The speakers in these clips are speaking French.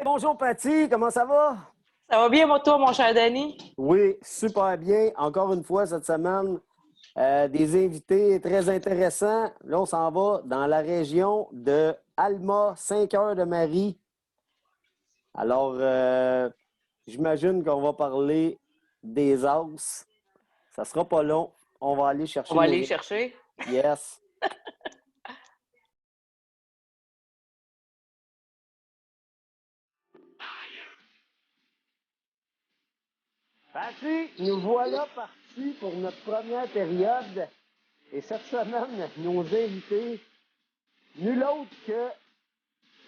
Hey, bonjour Patty, comment ça va? Ça va bien, toi, mon cher Danny? Oui, super bien. Encore une fois cette semaine, des invités très intéressants. Là, on s'en va dans la région de Alma, Saint-Cœur-de-Marie. Alors, j'imagine qu'on va parler des As. Ça sera pas long. On va aller On chercher va nos... aller chercher. Yes. Patty, nous voilà partis pour notre première période. Et cette semaine, nos invités, nul autre que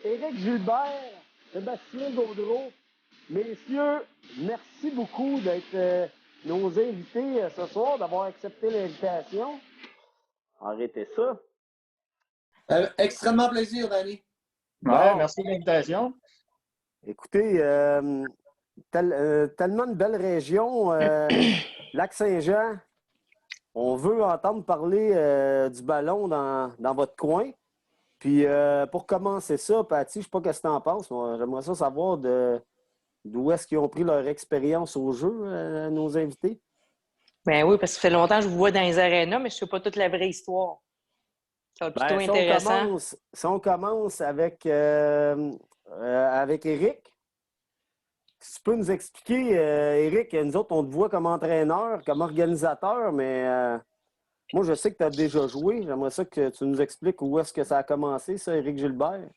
Éric Gilbert, Sébastien Gaudreau. Messieurs, merci beaucoup d'être nos invités ce soir, d'avoir accepté l'invitation. Arrêtez ça. Extrêmement plaisir, Danny. Ouais, Bon, merci de l'invitation. écoutez, tellement de belles régions, Lac-Saint-Jean. On veut entendre parler du ballon dans votre coin. Puis pour commencer ça, Patty, je ne sais pas ce que tu en penses. Moi, j'aimerais ça savoir d'où est-ce qu'ils ont pris leur expérience au jeu, nos invités. Ben oui, parce que ça fait longtemps que je vous vois dans les arénas, mais je ne sais pas toute la vraie histoire. Ça va être plutôt Ben, intéressant. si on commence avec Éric, si tu peux nous expliquer, Éric, nous autres, on te voit comme entraîneur, comme organisateur, mais moi, je sais que tu as déjà joué. J'aimerais ça que tu nous expliques où est-ce que ça a commencé, ça, Éric Gilbert.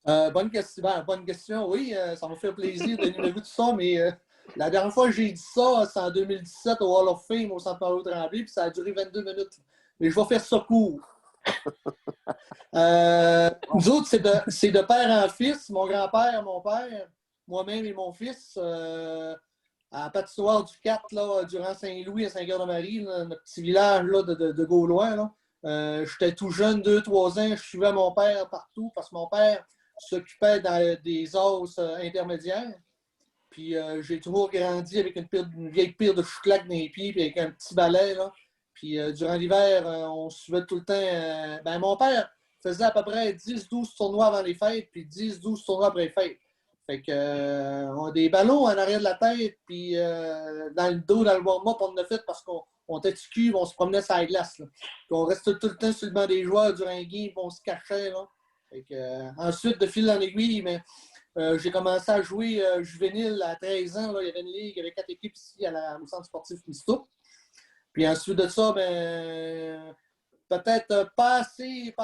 Bonne question. Bonne question, oui. Ça m'a fait plaisir de numéro tout ça, mais la dernière fois que j'ai dit ça, c'est en 2017 au Hall of Fame au Centre Mario-Tremblay, puis ça a duré 22 minutes. Mais je vais faire ça court. Nous autres, c'est de père en fils. Mon grand-père, mon père, moi-même et mon fils, à la patinoire du 4, là, durant Saint-Louis à Saint-Cœur-de-Marie, là, notre petit village là, de Gaulois. Là. J'étais tout jeune, 2-3 ans, je suivais mon père partout parce que mon père s'occupait des os intermédiaires. Puis j'ai toujours grandi avec une vieille pire de chouclac dans les pieds, puis avec un petit balai. Là. Puis durant l'hiver, on suivait tout le temps. Ben, mon père faisait à peu près 10-12 tournois avant les fêtes, puis 10-12 tournois après les fêtes. Fait que on a des ballons en arrière de la tête, puis dans le dos, dans le warm-up, on en a fait parce qu'on était du cul, on se promenait sur la glace. Là. Puis on restait tout le temps sur le banc des joueurs durant un game, puis on se cachait. Là. Fait que, ensuite, de fil en aiguille, mais j'ai commencé à jouer juvénile à 13 ans. Là. Il y avait une ligue, il y avait 4 équipes ici au centre sportif Misto. Puis ensuite de ça, ben, peut-être pas assez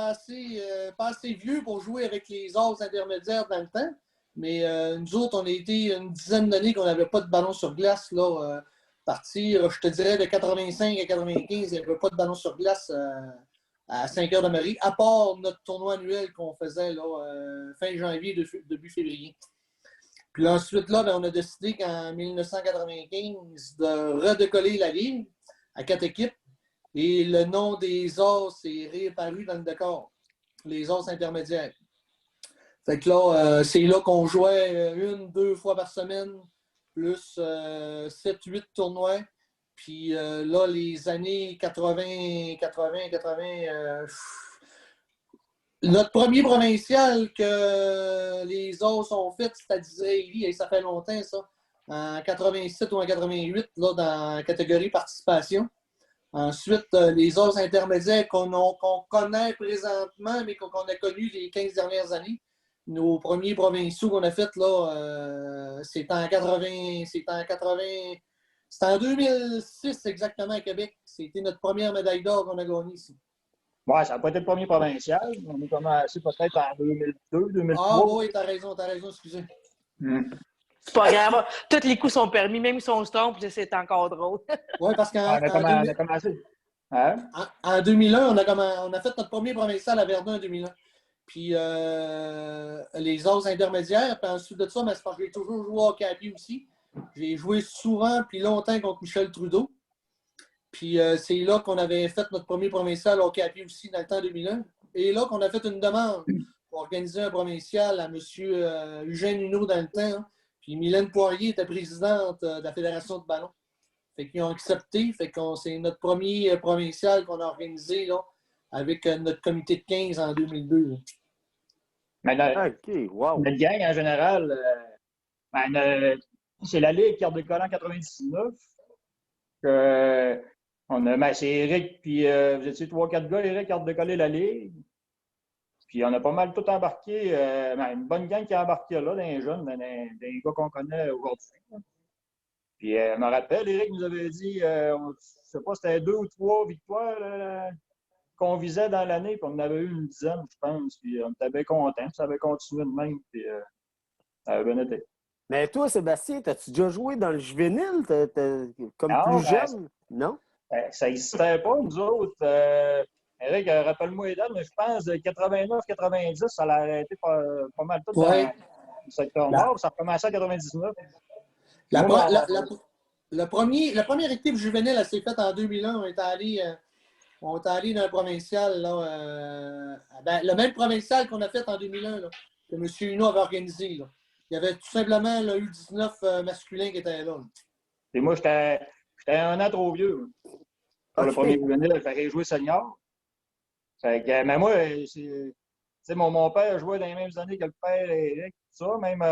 vieux pour jouer avec les os intermédiaires dans le temps. Mais nous autres, on a été une dizaine d'années qu'on n'avait pas de ballon sur glace. Là, partir, je te dirais, de 85 à 95, il n'y avait pas de ballon sur glace à Saint-Cœur-de-Marie, à part notre tournoi annuel qu'on faisait là, fin janvier, début février. Puis ensuite, là, ben, on a décidé qu'en 1995 de redécoller la ligue à 4 équipes. Et le nom des os est réapparu dans le décor, les os intermédiaires. Fait que là, c'est là qu'on jouait 1-2 fois par semaine, plus 7-8 tournois. Puis là, les années 80, notre premier provincial que les os ont fait, c'était à Disraeli, et ça fait longtemps, ça, en 87 ou en 88, là, dans la catégorie participation. Ensuite, les os intermédiaires qu'on connaît présentement, mais qu'on a connus les 15 dernières années. Nos premiers provinciaux qu'on a fait, là, c'était en 2006 exactement à Québec. C'était notre première médaille d'or qu'on a gagnée ici. Ouais, ça n'a pas été le premier provincial. On est commencé peut-être en 2002, 2003. Ah oui, t'as raison, excusez. C'est pas grave. Tous les coups sont permis, même si on se trompe, c'est encore drôle. Oui, parce qu'en on a commencé. Hein? En 2001, on a fait notre premier provincial à Verdun en 2001. Puis les os intermédiaires, puis ensuite de ça, c'est parce que j'ai toujours joué au hockey à pied aussi. J'ai joué souvent puis longtemps contre Michel Trudeau. Puis c'est là qu'on avait fait notre premier provincial au hockey à pied aussi dans le temps 2001. Et là qu'on a fait une demande pour organiser un provincial à M. Eugène Huneau dans le temps. Hein. Puis Mylène Poirier était présidente de la Fédération de ballon. Fait qu'ils ont accepté. Fait que c'est notre premier provincial qu'on a organisé là, avec notre comité de 15 en 2002. Là. Mais OK, wow. notre gang, en général, c'est la Ligue qui a redécollé en 99. C'est Eric, puis vous étiez 3-4 gars, Eric qui a redécollé la Ligue. Puis on a pas mal tout embarqué. Une bonne gang qui a embarqué là, dans les jeunes, des gars qu'on connaît aujourd'hui. Puis je me rappelle, Eric nous avait dit, je ne sais pas, c'était 2 ou 3 victoires qu'on visait dans l'année, puis on en avait eu une dizaine, je pense. Puis on était bien contents. Ça avait continué de même, puis ça avait bien été. Mais toi, Sébastien, t'as-tu déjà joué dans le juvénile? Comme Non, plus jeune? Non? Ça n'existait pas, nous autres. Eric, rappelle-moi les dates, mais je pense de 89-90, ça a arrêté pas mal tout dans Ouais. le secteur La- nord. Ça a recommencé en 99. La, Moi, la première équipe juvénile, elle s'est faite en 2001. On est allé dans le provincial, là, le même provincial qu'on a fait en 2001, là, que M. Huneau avait organisé. Là. Il y avait tout simplement le U19 masculin qui était là. Et moi, j'étais un an trop vieux pour le premier juvénile. Il fallait jouer senior. Mais moi, mon père jouait dans les mêmes années que le père et Eric, tout ça. Même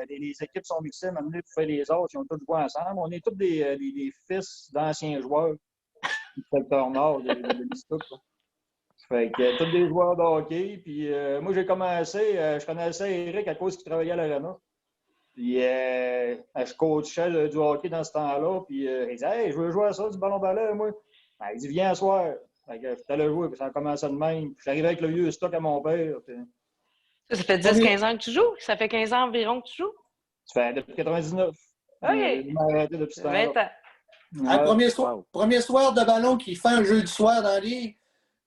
les équipes sont mixées, maintenant, pour faire les autres, ils ont tous joué ensemble. On est tous des fils d'anciens joueurs du secteur nord de l'Istouk. Fait que tous des joueurs de hockey. Puis moi, j'ai commencé, je connaissais Eric à cause qu'il travaillait à l'Arena. Puis je coachais du hockey dans ce temps-là. Puis il disait, hey, je veux jouer à ça, du ballon-ballet, moi. Ben, il dit, viens à soir. Fait que j'étais allé jouer, puis ça a commencé de même. Puis j'arrivais avec le vieux stock à mon père. Puis... Ça fait 10-15 ans que tu joues? Ça fait 15 ans environ que tu joues? Ça fait depuis 99. OK. Je m'ai arrêté depuis ce temps-là. 20 ans. Premier soir de ballon qui fait un jeu du soir dans la ligue.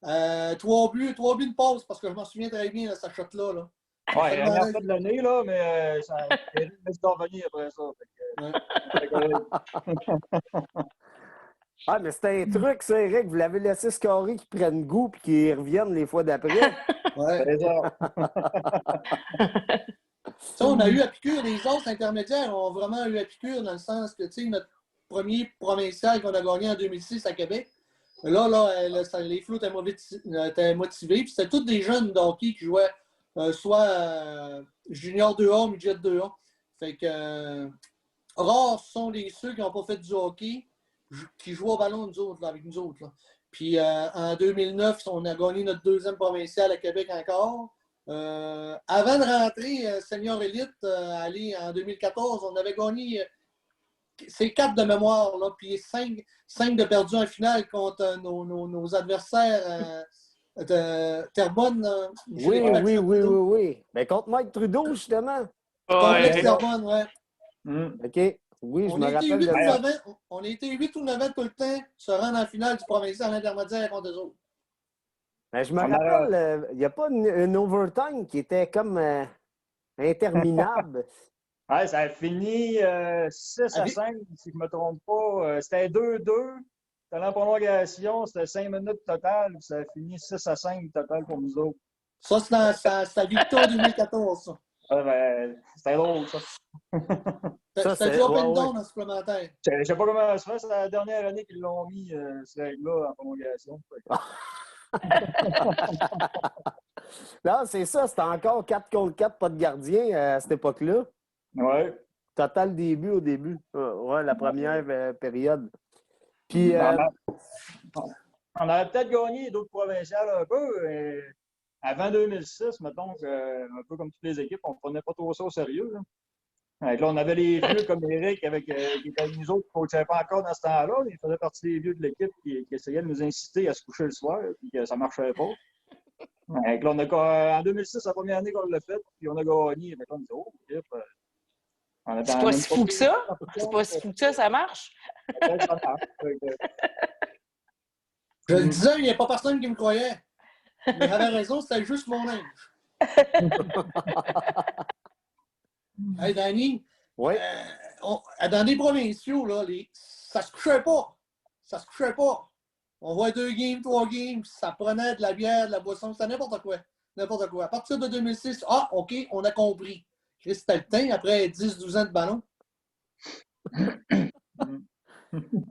3 buts de passe, parce que je m'en souviens très bien de cette shot-là. Là. Ouais, il y a rien fait de l'année, là, mais ça a été revenir après ça. Ah, mais c'était un truc, ça, Eric. Vous l'avez laissé scorer, qu'ils prennent goût puis qu'ils reviennent les fois d'après. Ouais. C'est ça. Ça, on a eu à piqûre. Les autres intermédiaires ont vraiment eu à piqûre dans le sens que, tu sais, notre premier provincial qu'on a gagné en 2006 à Québec, là les flots étaient motivés. Puis c'était tous des jeunes de hockey qui jouaient soit junior 2A, midget 2A. Fait que rares sont ceux qui n'ont pas fait du hockey qui jouent au ballon avec nous autres. Là. Puis en 2009, on a gagné notre deuxième provincial à Québec encore. Avant de rentrer senior élite, aller en 2014, on avait gagné c'est 4 de mémoire, là, puis 5 de perdus en finale contre nos adversaires de Terrebonne. Oui. Mais contre Mike Trudeau, justement. Complexe Terrebonne, ouais. OK. Oui, je me rappelle. On a été 8 ou 9 ans tout le temps se rendre en finale du provincial intermédiaire contre eux autres. Ben, je me rappelle, il n'y a pas une overtime qui était comme interminable. Ouais, ça a fini 6-5, si je ne me trompe pas. C'était 2-2. C'était en prolongation, c'était 5 minutes total. Ça a fini 6-5 total pour nous autres. Ça, c'est la victoire 2014, ça. C'était drôle, ça. C'était du open down en supplémentaire. Je ne sais pas comment ça fait. C'est la dernière année qu'ils l'ont mis, cette règle-là, en prolongation. Non, c'est ça. C'était encore 4 contre 4, pas de gardien à cette époque-là. Oui. Total début au début. Ouais, la première période. Puis, on aurait peut-être gagné d'autres provinciales un peu. Avant 2006, mettons, un peu comme toutes les équipes, on ne prenait pas trop ça au sérieux. Là, on avait les vieux comme Eric qui était avec nous autres, qui ne coachaient pas encore dans ce temps-là. Il faisait partie des vieux de l'équipe qui essayaient de nous inciter à se coucher le soir, puis que ça ne marchait pas. Là, en 2006, la première année qu'on l'a fait, puis on a gagné. Là, on dit, oh, c'est pas si fou que ça. C'est pas si fou que ça marche. Ça marche. Je le disais, il n'y a pas personne qui me croyait. Mais j'avais raison, c'était juste mon linge. Hey, Danny, ouais. Dans les provinciaux, là, ça se couchait pas. Ça se couchait pas. On voit 2 games, 3 games, ça prenait de la bière, de la boisson, c'était n'importe quoi. N'importe quoi. À partir de 2006, OK, on a compris. C'était le temps, après 10-12 ans de ballon.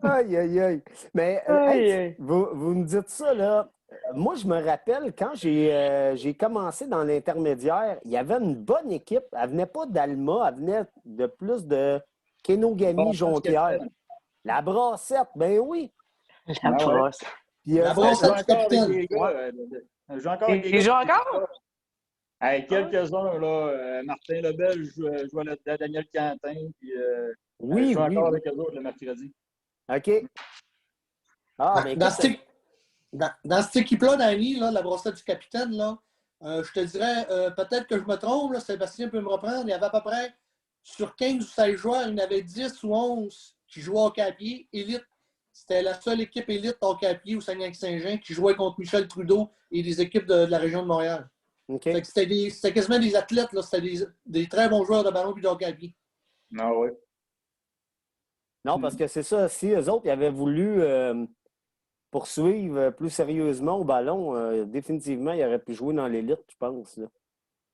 Aïe. Mais hey, vous me dites ça, là. moi, je me rappelle, quand j'ai commencé dans l'intermédiaire, il y avait une bonne équipe. Elle venait pas d'Alma, elle venait de plus de Kenogami, Jonquière. La Brassette, ben oui. La Ah ouais. brosse. Puis, La Je Brassette joue du encore avec capitaine. les gars. Je joue encore avec les Il gars. joue encore? Hey, quelques-uns, là. Martin Lebel joue à Daniel Quentin. Puis, je oui, joue oui, encore oui. avec eux autres le mercredi. OK. Ah, ben Dans, écoute, dans cette équipe-là, Danny, là, la Brassette du capitaine, là, je te dirais, peut-être que je me trompe, là, Sébastien peut me reprendre, il y avait à peu près, sur 15 ou 16 joueurs, il y en avait 10 ou 11 qui jouaient au capier, élite. C'était la seule équipe élite au capier au Saguenay-Saint-Jean qui jouait contre Michel Trudeau et des équipes de la région de Montréal. OK. Fait que c'était quasiment des athlètes, là, c'était des très bons joueurs de ballon et de hockey. Ah oui. Non, parce que c'est ça. Si eux autres ils avaient voulu poursuivre plus sérieusement au ballon, définitivement, ils auraient pu jouer dans l'élite, je pense. Là.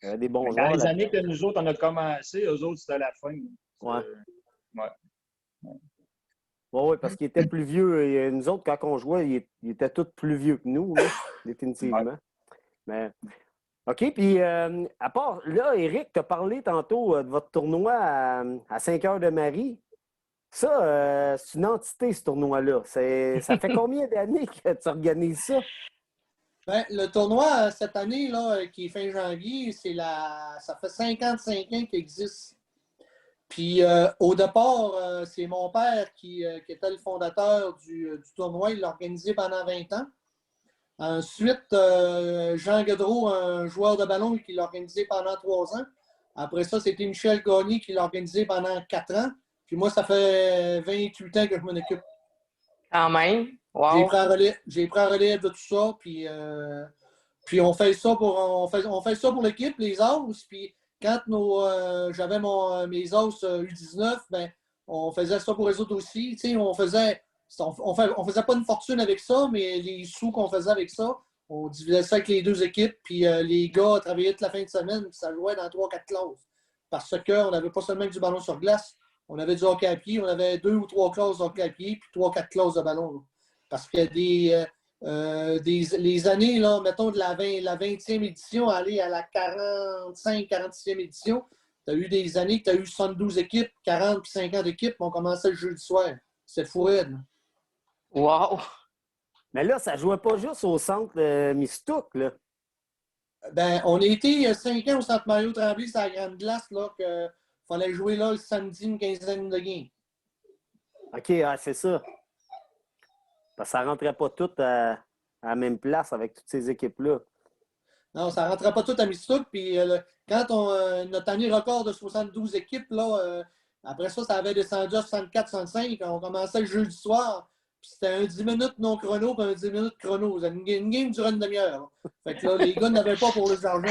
Il y avait des bons Dans joueurs. les là. années que nous autres, on a commencé, eux autres, c'était à la fin. Ouais. Ouais. Oui, parce qu'ils étaient plus vieux. Et nous autres, quand on jouait, ils étaient tous plus vieux que nous, là, définitivement. Mais, OK, puis à part, là, Éric, tu as parlé tantôt de votre tournoi à 5 heures de Marie. Ça, c'est une entité, ce tournoi-là. Ça fait combien d'années que tu organises ça? Ben, le tournoi, cette année, là, qui est fin janvier, ça fait 55 ans qu'il existe. Puis au départ, c'est mon père qui était le fondateur du tournoi. Il l'a organisé pendant 20 ans. Ensuite, Jean Gaudreau, un joueur de ballon, qui l'a organisé pendant 3 ans. Après ça, c'était Michel Gagné qui l'a organisé pendant 4 ans. Puis moi, ça fait 28 ans que je m'en occupe. Quand même. Wow. J'ai pris en relève de tout ça. Puis on fait ça pour l'équipe, les os. Puis quand j'avais mes os U19, ben, on faisait ça pour les autres aussi. Tu sais, on faisait pas une fortune avec ça, mais les sous qu'on faisait avec ça, on divisait ça avec les deux équipes. Puis les gars travaillaient toute la fin de semaine, puis ça jouait dans 3-4 classes. Parce qu'on n'avait pas seulement du ballon sur glace, on avait du hockey à pied, on avait 2 ou 3 classes de hockey à pied, puis 3-4 classes de ballon. Là. Parce qu'il y a les années, là, mettons, de la 20e édition, aller à la 45-46e édition, tu as eu des années que tu as eu 72 équipes, 40 puis 50 équipes, on commençait le jeudi soir. C'est fou raide. Wow. Mais là, ça ne jouait pas juste au centre Mistouk, là. Ben, on a été 5 ans au centre Mario Tremblay, c'est la grande glace, là, qu'il fallait jouer là le samedi une quinzaine de games. OK, c'est ça. Parce que ça ne rentrait pas tout à la même place avec toutes ces équipes-là. Non, ça ne rentrait pas tout à Mistouk. Puis quand notre année record de 72 équipes, là, après ça, ça avait descendu à 64-65. On commençait le jeudi soir. Puis c'était un 10 minutes non chrono puis un 10 minutes chrono. Une game durait une demi-heure. Fait que là, les gars n'avaient pas pour les argent.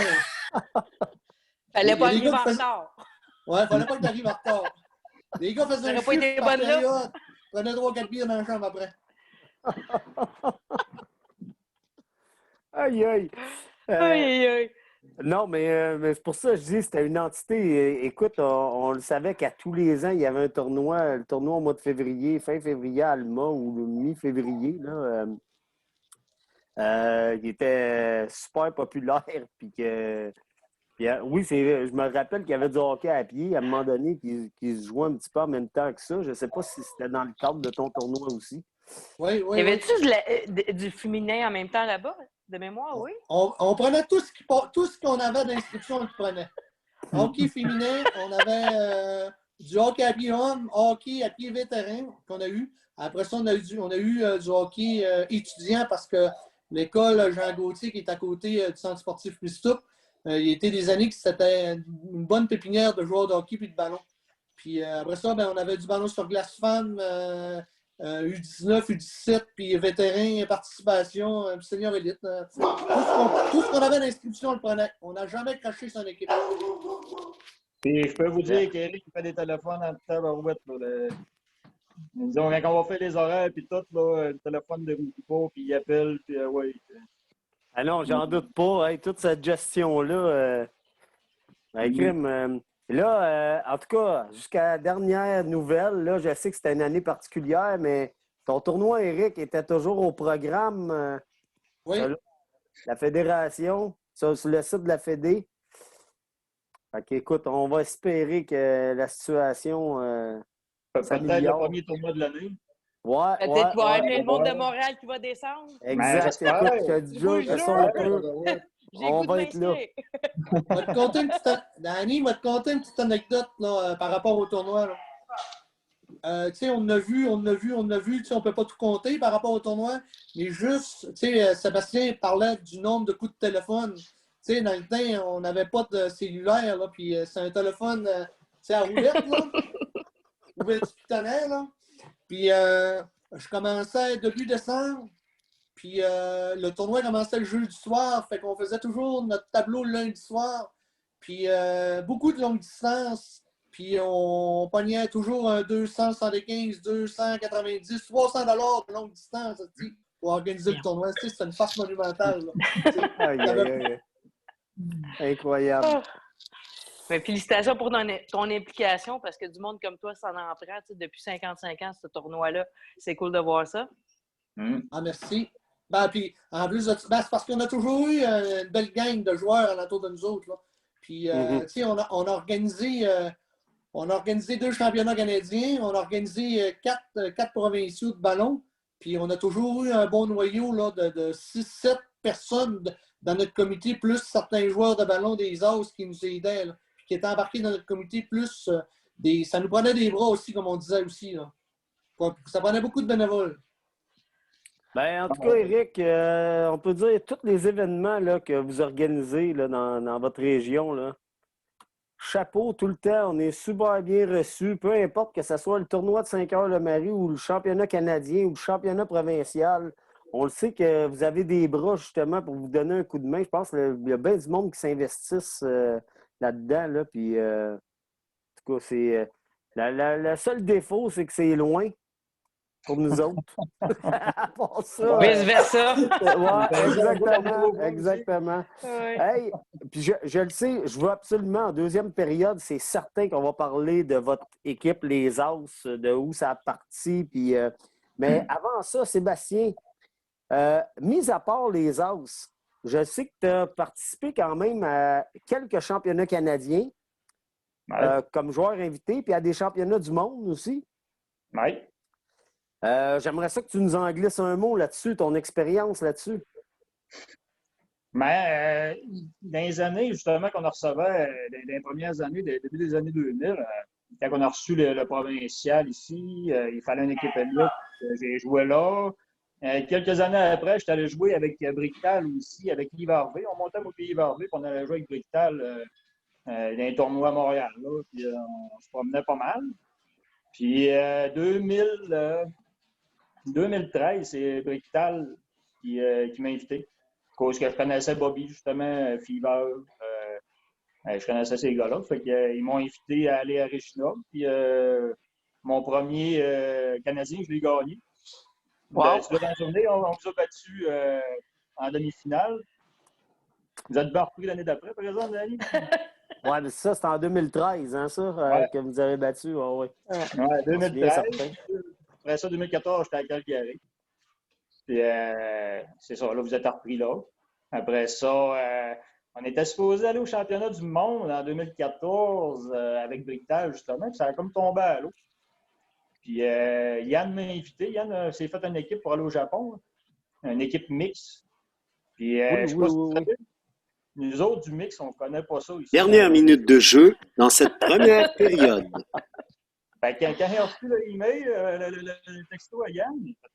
Fallait pas Les arriver gars en retard. Ouais, fallait pas que t'arrives en retard. Les gars faisaient un T'aurais pas été chiffre par bonne là. période. Prenaient 3-4 bières dans la chambre après. Aïe, aïe. Aïe, aïe, aïe. Non, mais c'est pour ça que je dis que c'était une entité. Écoute, on le savait qu'à tous les ans, il y avait un tournoi, le tournoi au mois de février, fin février à Alma ou mi-février. Là, il était super populaire. Oui, je me rappelle qu'il y avait du hockey à pied à un moment donné qui se jouait un petit peu en même temps que ça. Je ne sais pas si c'était dans le cadre de ton tournoi aussi. Oui, oui. Y avait-tu du féminin en même temps là-bas? De mémoire, oui? On prenait tout ce qu'on avait d'inscription, on le prenait. Hockey féminin, on avait du hockey à pied homme, hockey à pied vétéran qu'on a eu. Après ça, on a eu du hockey étudiant parce que l'école Jean Gauthier, qui est à côté du centre sportif Mistouk, il y a été des années que c'était une bonne pépinière de joueurs de hockey et de ballon. Puis après ça, ben, on avait du ballon sur glace femmes, U19, U17, puis vétéran, participation, senior élite. Tout ce qu'on avait d'inscription, on le prenait. On n'a jamais craché son équipe. Puis je peux vous dire qu'Éric fait des téléphones en tabarouette. Disons, quand on va faire les horaires, puis tout, là, le téléphone de pas, puis il appelle, puis ouais. Ah non, j'en doute pas. Hey, toute cette gestion-là, crime. Là, en tout cas, jusqu'à la dernière nouvelle, là, je sais que c'était une année particulière, mais ton tournoi, Éric, était toujours au programme. Oui. la fédération, sur le site de la Fédé. Fait qu'écoute, on va espérer que la situation Peut-être le s'améliore. premier tournoi de l'année. Ouais, Peut-être ouais, qu'il va y avoir ouais. plein de monde de Montréal qui va descendre. Ben, Exact. j'espère. Écoute, je te dis, Je vous Joe, que ça, on jure. peut. J'ai On le goût de va être là. m'inscrire. Je vais te conter une petite... Danny, va te conter une petite anecdote là, par rapport au tournoi. Tu sais, on a vu, tu sais, on ne peut pas tout compter par rapport au tournoi, mais juste, tu sais, Sébastien parlait du nombre de coups de téléphone. Tu sais, dans le temps, on n'avait pas de cellulaire, là, puis c'est un téléphone, tu sais, à roulette, là. Ouvert du tonnerre, là. Puis je commençais début décembre, puis le tournoi commençait le jeudi soir, fait qu'on faisait toujours notre tableau le lundi soir, puis beaucoup de longues distances. Puis on pognait toujours un 275, 290, 300 de longue distance pour organiser le tournoi. Tu sais, c'est une farce monumentale. Aïe, aïe, aïe. Incroyable. Oh. Mais félicitations pour ton implication parce que du monde comme toi, ça en prend. Depuis 55 ans, ce tournoi-là. C'est cool de voir ça. Ah, merci. Ben, puis, en plus de c'est parce qu'on a toujours eu une belle gang de joueurs alentour de nous autres. Là. Puis, tu sais, on a organisé 2 championnats canadiens, on a organisé 4 provinciaux de ballon, puis on a toujours eu un bon noyau là, de 6-7 personnes dans notre comité, plus certains joueurs de ballon des As qui nous aidaient, là, qui étaient embarqués dans notre comité, plus ça nous prenait des bras aussi, comme on disait aussi. Là. Ça prenait beaucoup de bénévoles. Ben, en tout cas, Éric, on peut dire tous les événements là, que vous organisez là, dans votre région, là, chapeau tout le temps, on est super bien reçus, peu importe que ce soit le tournoi de 5 heures-le-Marie ou le championnat canadien ou le championnat provincial. On le sait que vous avez des bras justement pour vous donner un coup de main. Je pense qu'il y a bien du monde qui s'investisse là-dedans. Là, puis, en tout cas, c'est le seul défaut, c'est que c'est loin pour nous autres. À part ça, Vice-versa. ouais, exactement. Ouais. Hey, puis je le sais, je veux absolument, en deuxième période, c'est certain qu'on va parler de votre équipe, les As, de où ça a parti. Puis, mais avant ça, Sébastien, mis à part les As, je sais que tu as participé quand même à quelques championnats canadiens comme joueur invité, puis à des championnats du monde aussi. Oui. J'aimerais ça que tu nous en glisses un mot là-dessus, ton expérience là-dessus. Mais dans les années, justement, qu'on recevait, dans les premières années, début des années 2000, quand on a reçu le provincial ici, il fallait une équipe élite. J'ai joué là. Quelques années après, j'étais allé jouer avec Bricktal aussi, avec Yves Harvey. On montait au pays Yves Harvey, puis on allait jouer avec Bricktal dans un tournoi à Montréal. Là, puis on se promenait pas mal. Puis 2013, c'est Bricktal qui m'a invité. Parce que je connaissais Bobby, justement, Fever. Je connaissais ces gars-là. Fait qu'ils m'ont invité à aller à Regina. Puis mon premier Canadien, je l'ai gagné. Wow. Tu dois t'en souvenir, on vous a battu en demi-finale. Vous êtes bien repris l'année d'après, par exemple, Danny? Oui, mais ça, c'est en 2013, hein, ça, que vous avez battu. Oui. Ouais, 2013. Après ça, 2014, j'étais à Calgary. Puis, c'est ça, là, vous êtes repris là. Après ça, on était supposé aller au championnat du monde en 2014 avec Bricktal, justement, puis ça a comme tombé à l'eau. Puis, Yann m'a invité. Yann s'est fait une équipe pour aller au Japon, une équipe mixte. Puis, je sais pas si vous savez, nous autres, du mix, on ne connaît pas ça ici. Dernière minute de jeu dans cette première période. Ben, quand il a reçu l'email, le texto à Yann, il fait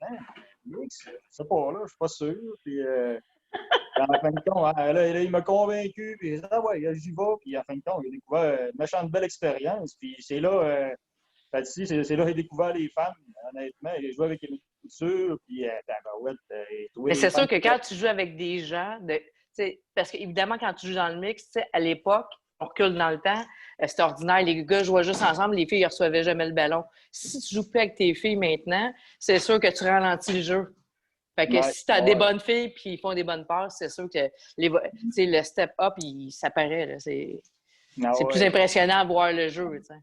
mix, je sais pas, là, je suis pas sûr. Puis, en fin de compte, là, il m'a convaincu, puis ouais, j'y vais. Puis, en fin de compte, il a découvert une méchante belle expérience. Puis, c'est là, c'est là qu'il a découvert les femmes, honnêtement. Il a joué avec les cultures, puis, mais c'est sûr que quand tu joues avec des gens, parce qu'évidemment, quand tu joues dans le mix, à l'époque, on recule dans le temps, c'était ordinaire, les gars jouaient juste ensemble, les filles ne recevaient jamais le ballon. Si tu joues plus avec tes filles maintenant, c'est sûr que tu ralentis le jeu. Fait que si tu as des bonnes filles et ils font des bonnes passes, c'est sûr que le step-up, ça paraît. C'est plus impressionnant de voir le jeu. T'sais.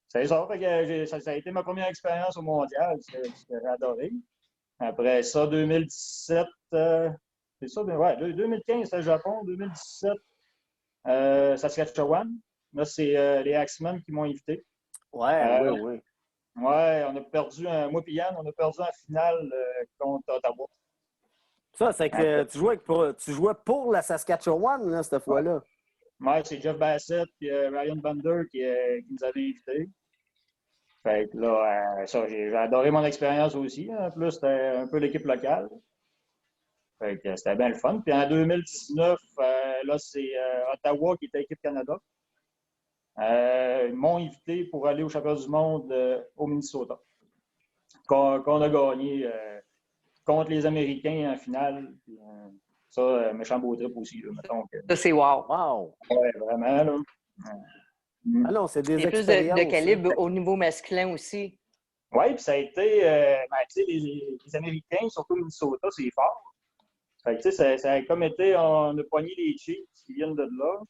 C'est ça. Fait que ça a été ma première expérience au mondial. J'ai adoré. Après ça, 2017, C'est ça, mais ouais, 2015, c'était le Japon. 2017, Saskatchewan. Là, c'est les Axemen qui m'ont invité. Ouais, oui. Ouais, on a perdu, moi et Yann, on a perdu en finale contre Ottawa. Ça, c'est que tu jouais pour la Saskatchewan, là, cette fois-là. Ouais, c'est Jeff Bassett et Ryan Bander qui nous avaient invités. Fait que là, ça, j'ai adoré mon expérience aussi. En plus, c'était un peu l'équipe locale. Fait que c'était bien le fun. Puis en 2019, là, c'est Ottawa qui était équipe Canada. Ils m'ont invité pour aller au championnat du monde au Minnesota. Qu'on a gagné contre les Américains en finale. Puis, ça, méchant beau trip aussi. Là, mettons que... Ça, c'est wow. Wow! Ouais, vraiment, là. Ah non, c'est des Et plus expériences. de calibre au niveau masculin aussi. Oui, puis ça a été, tu sais, les Américains, surtout le Minnesota, c'est fort. Fait que, tu sais, ça a comme été, on a pogné les Chiefs qui viennent de là.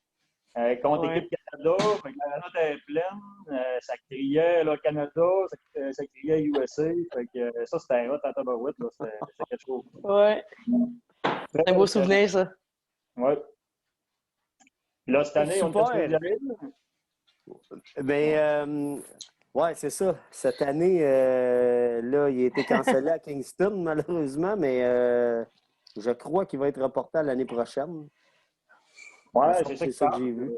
Contre l'équipe Canada, fait que la note est pleine, ça criait là, Canada, ça criait USA. Fait que ça, c'était hot à Tabarouette, là, c'était quelque chose. Ouais. C'est un beau souvenir, ça. Oui. Là, cette année, on Super. est allé. Ben, ouais, c'est ça. Cette année, là, il a été cancellé à Kingston, malheureusement, mais je crois qu'il va être reporté à l'année prochaine. Ouais, c'est ça que j'ai vu.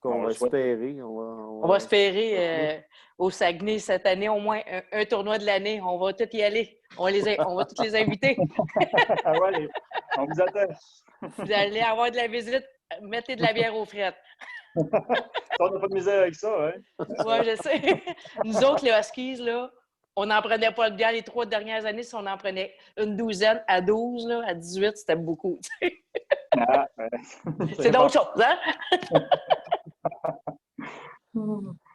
On va espérer. On va espérer au Saguenay cette année, au moins un tournoi de l'année. On va tous y aller. On va tous les inviter. Ouais, on vous attend. Vous allez avoir de la visite. Mettez de la bière aux frettes. On n'a pas de misère avec ça, hein? Oui, je sais. Nous autres, les Huskies, là, on n'en prenait pas de bière les 3 dernières années. Si on en prenait une douzaine à 12, là, à 18, c'était beaucoup. Ah, c'est d'autres choses, hein?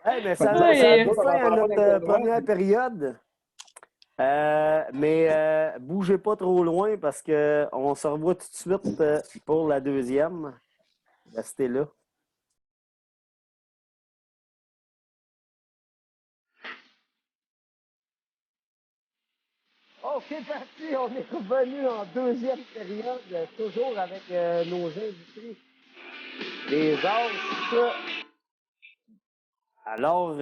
Hey, mais ça a mis fin à notre première période. Mais bougez pas trop loin parce qu'on se revoit tout de suite pour la deuxième. Restez là. OK, parti. On est revenu en deuxième période, toujours avec nos invités. Les As. Alors,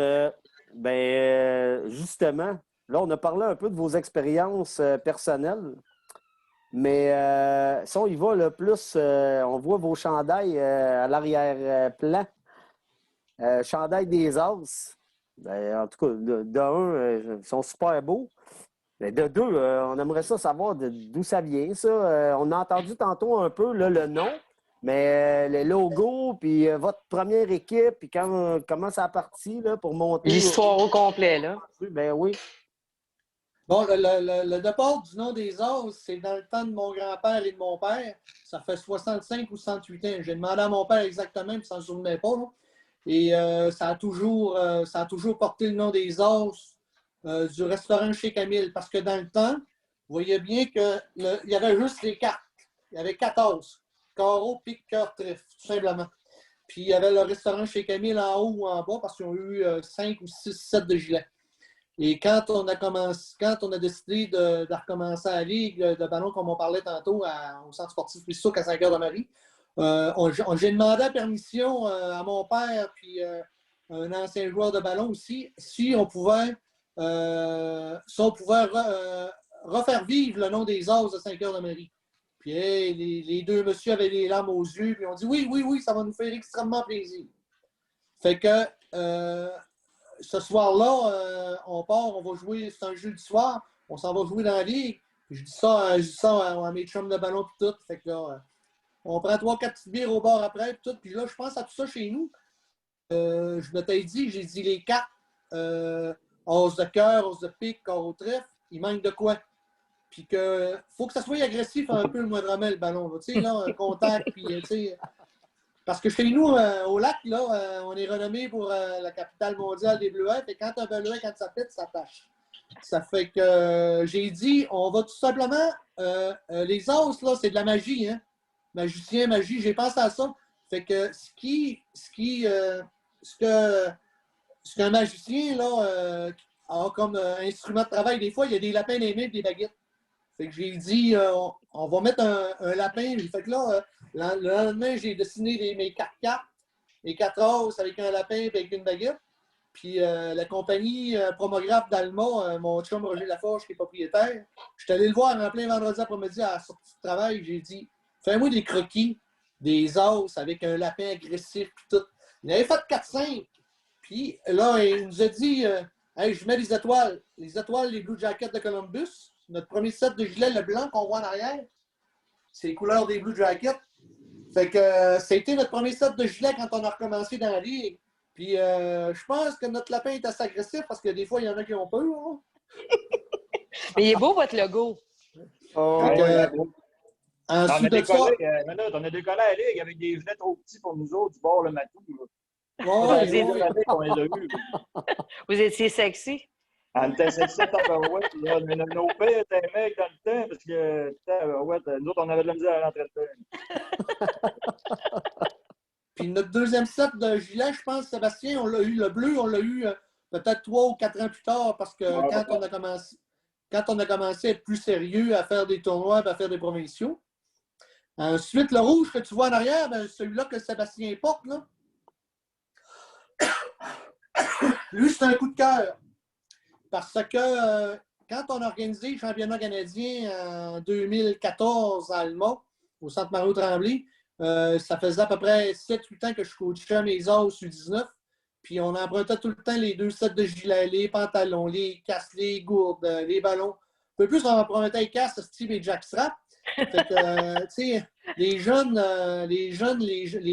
justement, là, on a parlé un peu de vos expériences personnelles. Mais si on y va, là, plus, on voit vos chandails à l'arrière-plan. Chandails des As. Ben, en tout cas, ils sont super beaux. Mais de deux, on aimerait ça savoir d'où ça vient, ça. On a entendu tantôt un peu là, le nom, mais le logo, puis votre première équipe, puis comment ça a parti là, pour monter. L'histoire au complet, là. Ben oui. Bon, le départ du nom des As, c'est dans le temps de mon grand-père et de mon père. Ça fait 65 ou 68 ans. J'ai demandé à mon père exactement, puis il ne s'en souvenait pas. Là. Et ça a toujours porté le nom des As du restaurant chez Camille. Parce que dans le temps, vous voyez bien qu'il y avait juste les cartes. Il y avait 14. Carreau, pique, cœur, trèfle, tout simplement. Puis il y avait le restaurant chez Camille en haut ou en bas parce qu'ils ont eu 5 ou 6 sets de gilets. Et quand on a décidé de recommencer à la Ligue de ballon, comme on parlait tantôt au Centre sportif Pissouk à Saint-Cœur-de-Marie, j'ai demandé la permission à mon père puis un ancien joueur de ballon aussi, si on pouvait refaire vivre le nom des As de Saint-Cœur-de-Marie. Puis les deux messieurs avaient les larmes aux yeux, puis on dit oui, ça va nous faire extrêmement plaisir. Fait que ce soir-là, on part, on va jouer, c'est un jeudi soir, on s'en va jouer dans la ligue. Je dis ça à mes chums de ballon et tout. Fait que là, on prend 3-4 petites bières au bar après et tout. Puis là, je pense à tout ça chez nous. Je m'étais dit, j'ai dit les 4, os de cœur, os de pique, corps au trèfle, il manque de quoi? Puis que faut que ça soit agressif un peu le moindrement le ballon. Tu sais, là, un contact, puis tu sais. Parce que chez nous, au lac, là, on est renommé pour la capitale mondiale des bleuets. Et quand un bleuet, quand ça pète, ça tâche. Ça fait que j'ai dit, on va tout simplement... les os, là, c'est de la magie, hein? Magicien, magie, j'ai pensé à ça. Fait que ce qu'un magicien, là, a comme instrument de travail, des fois, il y a des lapins des mains et des baguettes. Fait que j'ai dit, on va mettre un lapin. Fait que là, le lendemain, j'ai dessiné mes 4 cartes, mes 4 os avec un lapin et avec une baguette. Puis la compagnie Promographe d'Alma, mon chum Roger Laforge, qui est propriétaire, je suis allé le voir en plein vendredi après-midi à la sortie de travail. J'ai dit, fais-moi des croquis, des os avec un lapin agressif et tout. Il avait fait 4-5. Puis là, il nous a dit, hey, je mets les étoiles, les Blue Jackets de Columbus. Notre premier set de gilets, le blanc qu'on voit en arrière, c'est les couleurs des Blue Jackets. Fait que c'était notre premier set de gilets quand on a recommencé dans la ligue. Puis je pense que notre lapin est assez agressif parce que des fois, il y en a qui ont peur. Hein? Mais il est beau, votre logo. Ensuite de ça... on a décollé à la ligue avec des gilets trop petits pour nous autres du bord le matou. Vous étiez sexy. On était sexy à Tabarouette. Nos pères étaient mecs dans le temps parce que nous autres, on avait de la misère à rentrer dedans. Puis notre deuxième set de gilets, je pense, Sébastien, on l'a eu, le bleu, on l'a eu peut-être 3 ou 4 ans plus tard parce que quand on a commencé à être plus sérieux, à faire des tournois et à faire des provinciaux. Ensuite, le rouge que tu vois en arrière, ben, celui-là que Sébastien porte, là. Lui, c'est un coup de cœur. Parce que quand on a organisé le championnat canadien en 2014 à Alma, au Centre Mario-Tremblay, ça faisait à peu près 7-8 ans que je coachais mes os U19. Puis on empruntait tout le temps les 2 sets de gilets, les pantalons, les casques, les gourdes, les ballons. Un peu plus, on empruntait les casques, Steve et Jack Strap. Fait que, tu sais, les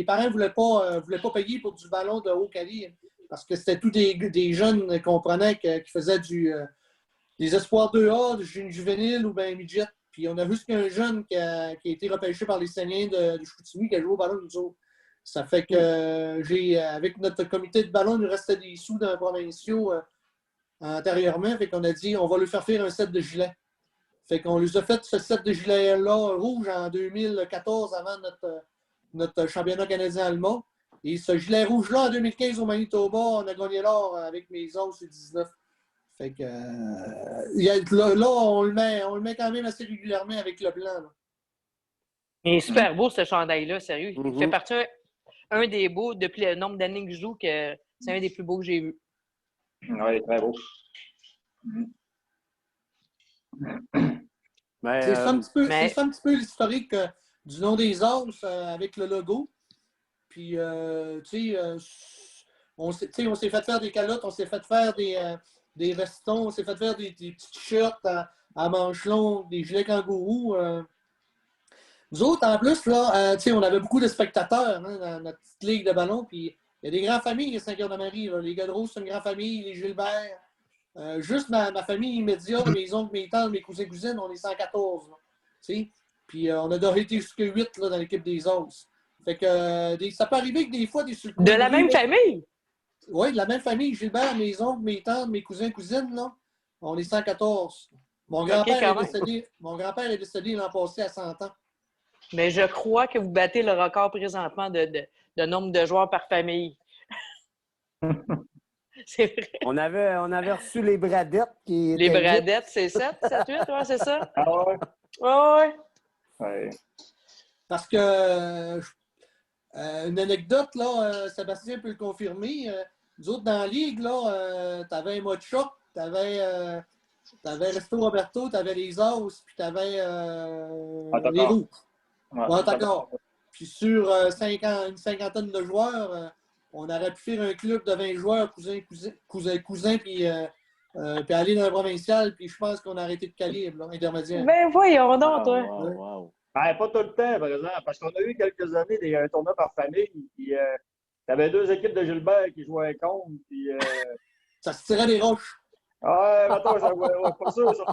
parents ne voulaient pas payer pour du ballon de haut calibre. Parce que c'était tous des jeunes qu'on prenait qui faisaient des espoirs 2A, du juvénile ou bien midget. Puis on a vu qu'un jeune qui a été repêché par les Seigneurs de Chicoutimi qui a joué au ballon nous autres. Ça fait que avec notre comité de ballon, il nous restait des sous dans les provinciaux antérieurement. Fait qu'on a dit, on va lui faire un set de gilets. Fait qu'on lui a fait ce set de gilets-là rouge en 2014 avant notre championnat canadien allemand. Et ce gilet rouge-là, en 2015 au Manitoba, on a gagné l'or avec mes os sur 19. Fait que là, on le met quand même assez régulièrement avec le blanc. Là. Il est super beau, ce chandail-là, sérieux. Il fait partie un des beaux depuis le nombre d'années que je joue, que c'est un des plus beaux que j'ai vus. Oui, très beau. C'est ça un petit peu l'historique du nom des os avec le logo. Puis, on s'est fait faire des calottes, on s'est fait faire des vestons, on s'est fait faire des petits t-shirts à manches longues, des gilets kangourous. Nous autres, en plus, là, on avait beaucoup de spectateurs hein, dans notre petite ligue de ballon. Puis, il y a des grandes familles à Saint-Cœur-de-Marie. Les Godreau, c'est une grande famille, les Gilbert. Juste ma famille immédiate, mes oncles, mes tantes, mes cousins, cousines, on est 114. Là, puis, on a déjà été jusqu'à 8 là, dans l'équipe des os. Fait que ça peut arriver que des fois, des De la même famille? Oui, de la même famille. Gilbert, mes oncles, mes tantes, mes cousins, cousines, là, on est 114. Mon grand-père est décédé l'an passé à 100 ans. Mais je crois que vous battez le record présentement de nombre de joueurs par famille. C'est vrai. On avait reçu les Bradettes. Les Bradettes, c'est 7, 8, ouais, c'est ça? Ah ouais? Ouais. Parce que une anecdote, là, Sébastien peut le confirmer. Nous autres, dans la ligue, là, t'avais un mode choc, t'avais Resto Roberto, t'avais les Os, puis t'avais les Roues. Ouais, d'accord. Puis sur une cinquantaine de joueurs, on aurait pu faire un club de 20 joueurs, cousins, puis aller dans le provincial, puis je pense qu'on a arrêté de calibre, là, intermédiaire. Ben voyons donc, toi. Wow. Ben, pas tout le temps, par exemple, parce qu'on a eu quelques années un tournoi par famille, puis t'avais 2 équipes de Gilbert qui jouaient contre, puis... Ça se tirait des roches. Ouais, attends, pas sûr, ça.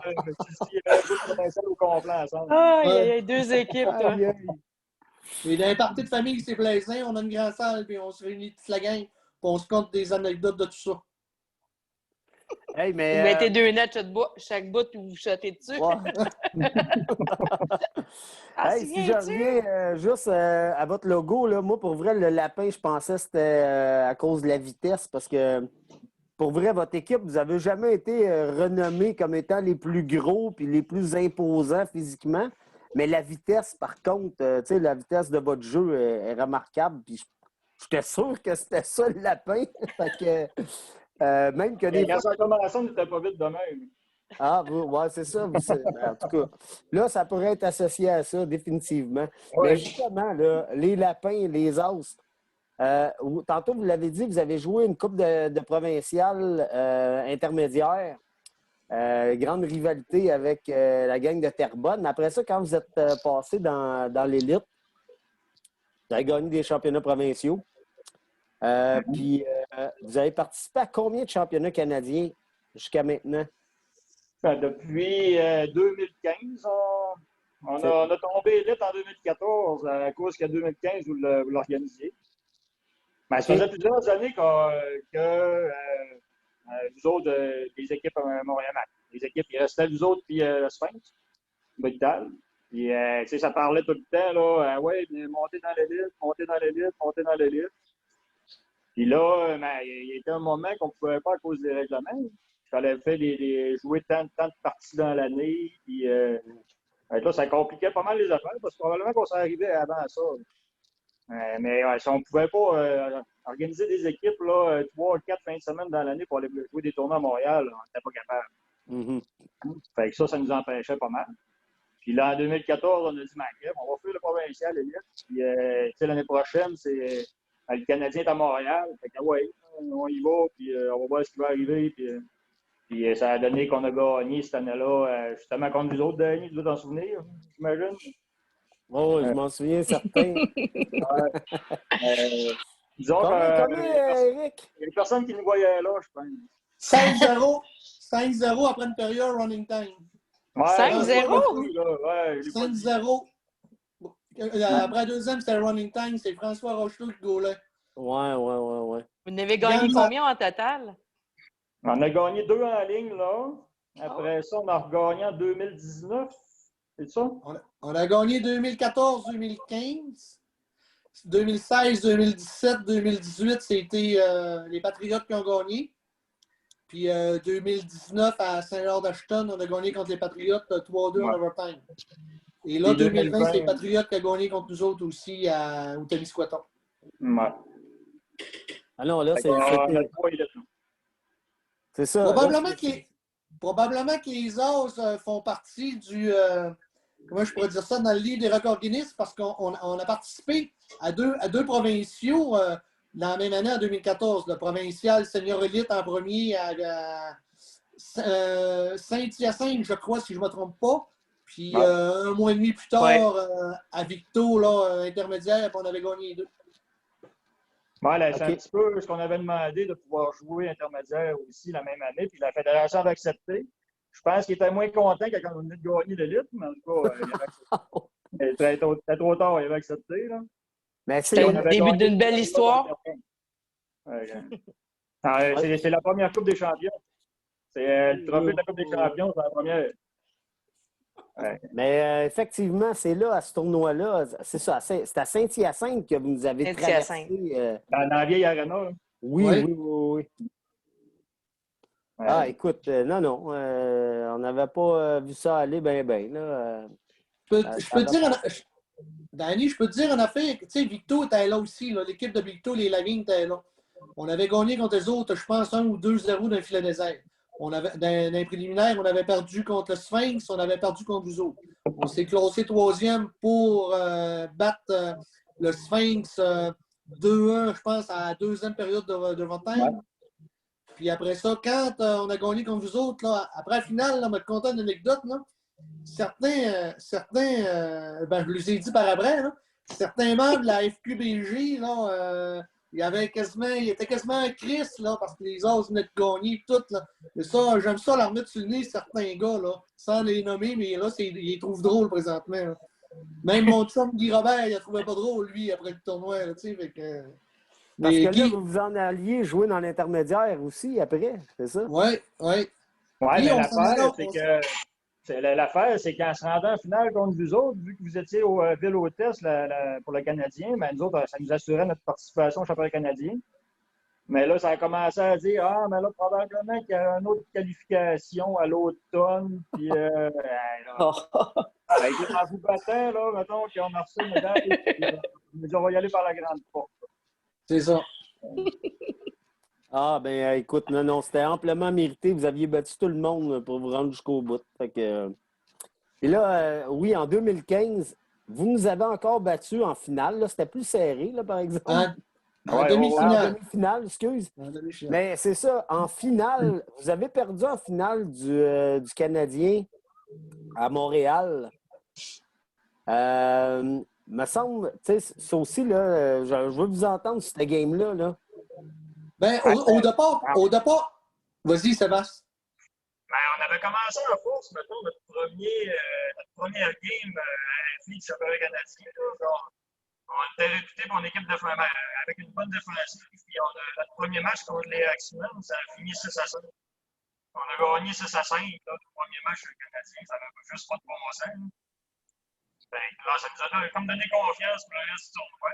S'il y avait un groupe potentiel au complet ensemble. Ah, il y a 2 équipes, toi. Et dans les parties de famille, c'est plaisant. On a une grande salle, puis on se réunit toute la gang, puis on se compte des anecdotes de tout ça. Hey, mais, vous mettez 2 nets chaque bout, puis vous chotez dessus. Ouais. Hey, si je reviens juste à votre logo, là, moi, pour vrai, le lapin, je pensais que c'était à cause de la vitesse, parce que pour vrai, votre équipe, vous n'avez jamais été renommés comme étant les plus gros puis les plus imposants physiquement. Mais la vitesse, par contre, tu sais, la vitesse de votre jeu est remarquable. Puis j'étais sûr que c'était ça le lapin. Fait que, même que des Quand fois. ça a commencé, on n'était pas vite de même. Ah, ouais, c'est ça. En tout cas, là, ça pourrait être associé à ça, définitivement. Ouais. Mais justement, là, les lapins, les as, tantôt, vous l'avez dit, vous avez joué une coupe de provinciales intermédiaires. Grande rivalité avec la gang de Terrebonne. Mais après ça, quand vous êtes passé dans l'élite, vous avez gagné des championnats provinciaux. Puis, vous avez participé à combien de championnats canadiens jusqu'à maintenant? Depuis 2015, on a tombé élite en 2014 à cause qu'en 2015, vous l'organisiez. Mais ça faisait plusieurs années que nous autres, des équipes à Montréal, les équipes, il restait nous autres puis le Sphinx, Bogdal. Puis, tu sais, ça parlait tout le temps, là, ouais, monter dans l'élite, monter dans l'élite, monter dans l'élite. Puis là, il y a un moment qu'on ne pouvait pas à cause des règlements. Il fallait faire jouer tant de parties dans l'année. Puis là, ça compliquait pas mal les affaires parce que probablement qu'on s'est arrivé avant ça. Mais si on ne pouvait pas organiser des équipes 3 ou 4 fins de semaine dans l'année pour aller jouer des tournois à Montréal, on n'était pas capable. Fait que ça nous empêchait pas mal. Puis là, en 2014, on a dit, bref, on va faire le provincial élite. Puis l'année prochaine, c'est le Canadien est à Montréal. Fait que ouais, on y va, puis on va voir ce qui va arriver. Puis ça a donné qu'on a gagné cette année-là, justement contre nous autres, Denis, tu veux t'en souvenir, j'imagine? Oh, je m'en souviens, certain. Disons Eric? il y a une personne qui nous voyait là, je pense. 5-0. 5-0 après une période running time. Ouais, 5-0? Ouais, 5-0. Après la deuxième, c'était le running time. C'est François Rocheteau qui gaulait. Ouais. Vous n'avez gagné combien en total? On a gagné 2 en ligne, là. Après ça, on a regagné en 2019. C'est ça? On a gagné 2014-2015. 2016-2017, 2018, c'était les Patriotes qui ont gagné. Puis 2019, à Saint-Laure-d'Ashton, on a gagné contre les Patriotes 3-2 en overtime. Et là, 2020, c'est les Patriotes qui ont gagné contre nous autres aussi au Témiscouaton. Ouais. Ah non, là, c'est ça. Probablement que les As font partie du... comment je pourrais dire ça? Dans le livre des records Guinness, parce qu'on a participé à deux provinciaux dans la même année, en 2014. Le provincial senior élite en premier à Saint-Hyacinthe, je crois, si je ne me trompe pas. Puis un mois et demi plus tard, à Victo, là, intermédiaire, on avait gagné les 2. Voilà, c'est un petit peu ce qu'on avait demandé de pouvoir jouer intermédiaire aussi la même année. Puis la Fédération avait accepté. Je pense qu'il était moins content quand on venait de gagner l'élite, mais en tout cas, il avait accepté. C'était trop tard, il avait accepté. Là. C'était le début d'une belle histoire. C'est la première Coupe des champions. C'est le trophée de la Coupe des champions, c'est la première. Ouais. Mais effectivement, c'est là, à ce tournoi-là, c'est ça, c'est à Saint-Hyacinthe que vous nous avez traversé. Dans la vieille arena. Oui. Ouais. Ah, écoute, non, on n'avait pas vu ça aller bien. Je peux te dire, Danny, je peux te dire en affaire, tu sais, Victo était là aussi, là, l'équipe de Victo, les Lavigne étaient là. On avait gagné contre les autres, je pense, 1 ou 2-0 dans le filet désert. Dans les préliminaires, on avait perdu contre le Sphinx, on avait perdu contre vous autres. On s'est classé 3e pour battre le Sphinx 2-1, je pense, à la 2e période de overtime. Puis après ça, quand on a gagné contre vous autres, là, après la finale, là, on m'a conté une anecdote. Là, certains je les ai dit par après, là, certains membres de la FQBG, là, il était quasiment un Chris, là, parce que les As venaient de gagner tout. Là. Et ça, j'aime ça leur mettre sur le nez, certains gars, là, sans les nommer, mais là, ils les trouvent drôles présentement. Là. Même mon chum Guy Robert, il ne trouvait pas drôle, lui, après le tournoi. Là, fait que, parce que là, vous vous en alliez jouer dans l'intermédiaire aussi, après, c'est ça? Oui. Oui, mais l'affaire, c'est que... L'affaire, c'est qu'en se rendant en finale contre vous autres, vu que vous étiez au ville hôtesse pour le Canadien, ben nous autres, ça nous assurait notre participation au championnat canadien. Mais là, ça a commencé à dire, ah, mais là, probablement qu'il y a une autre qualification à l'automne. Puis, là, avec les vous battant, là, mettons qu'on a reçu une médaille, puis, on va y aller par la grande porte. C'est ça. Ah, ben écoute, non, c'était amplement mérité. Vous aviez battu tout le monde pour vous rendre jusqu'au bout. Fait que, et là, oui, en 2015, vous nous avez encore battus en finale. Là, c'était plus serré, là, par exemple. En En demi-finale. demi-finale, excuse. En demi-finale. Mais c'est ça, en finale, vous avez perdu en finale du Canadien à Montréal. Me semble, tu sais, ça aussi, là, je veux vous entendre sur cette game-là. Là. Ben, au départ, vas-y, Sébastien. Ben, on avait commencé en force, mettons, notre première game à la fille du championnat canadien. Genre, on était réputé pour une équipe avec une bonne défensive. Puis notre premier match contre les Axemen, ça a fini 6-5. On a gagné 6-5. Là, le premier match canadien, ça n'avait juste pas de bon sens. Là, ça nous a comme donné confiance pour le reste du tournoi.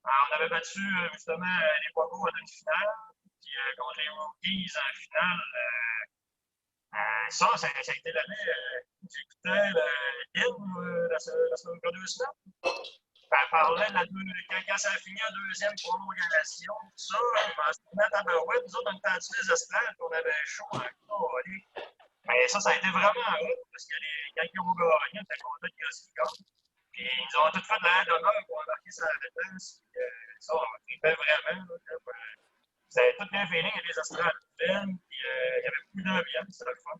On avait battu justement les Pogo en demi-finale. Puis contre les Rookies en finale. Ça a été l'année. J'écoutais la semaine de 2 semaines. Elle parlait quand ça a fini en deuxième prolongation. Ça, je m'en souviens à Tabarouette. Nous autres, on était en-dessus des estrades, on avait chaud encore. Mais ça a été vraiment hot parce que quand ils ont gagné, on était content de ce qu'ils gagnent. Puis ils ont tout fait de l'air d'honneur pour embarquer sur la défense. Ça, on tripait vraiment. C'était tout bien feeling, il y avait des estrades pleines, puis il y avait beaucoup d'ambiance, c'était le fun.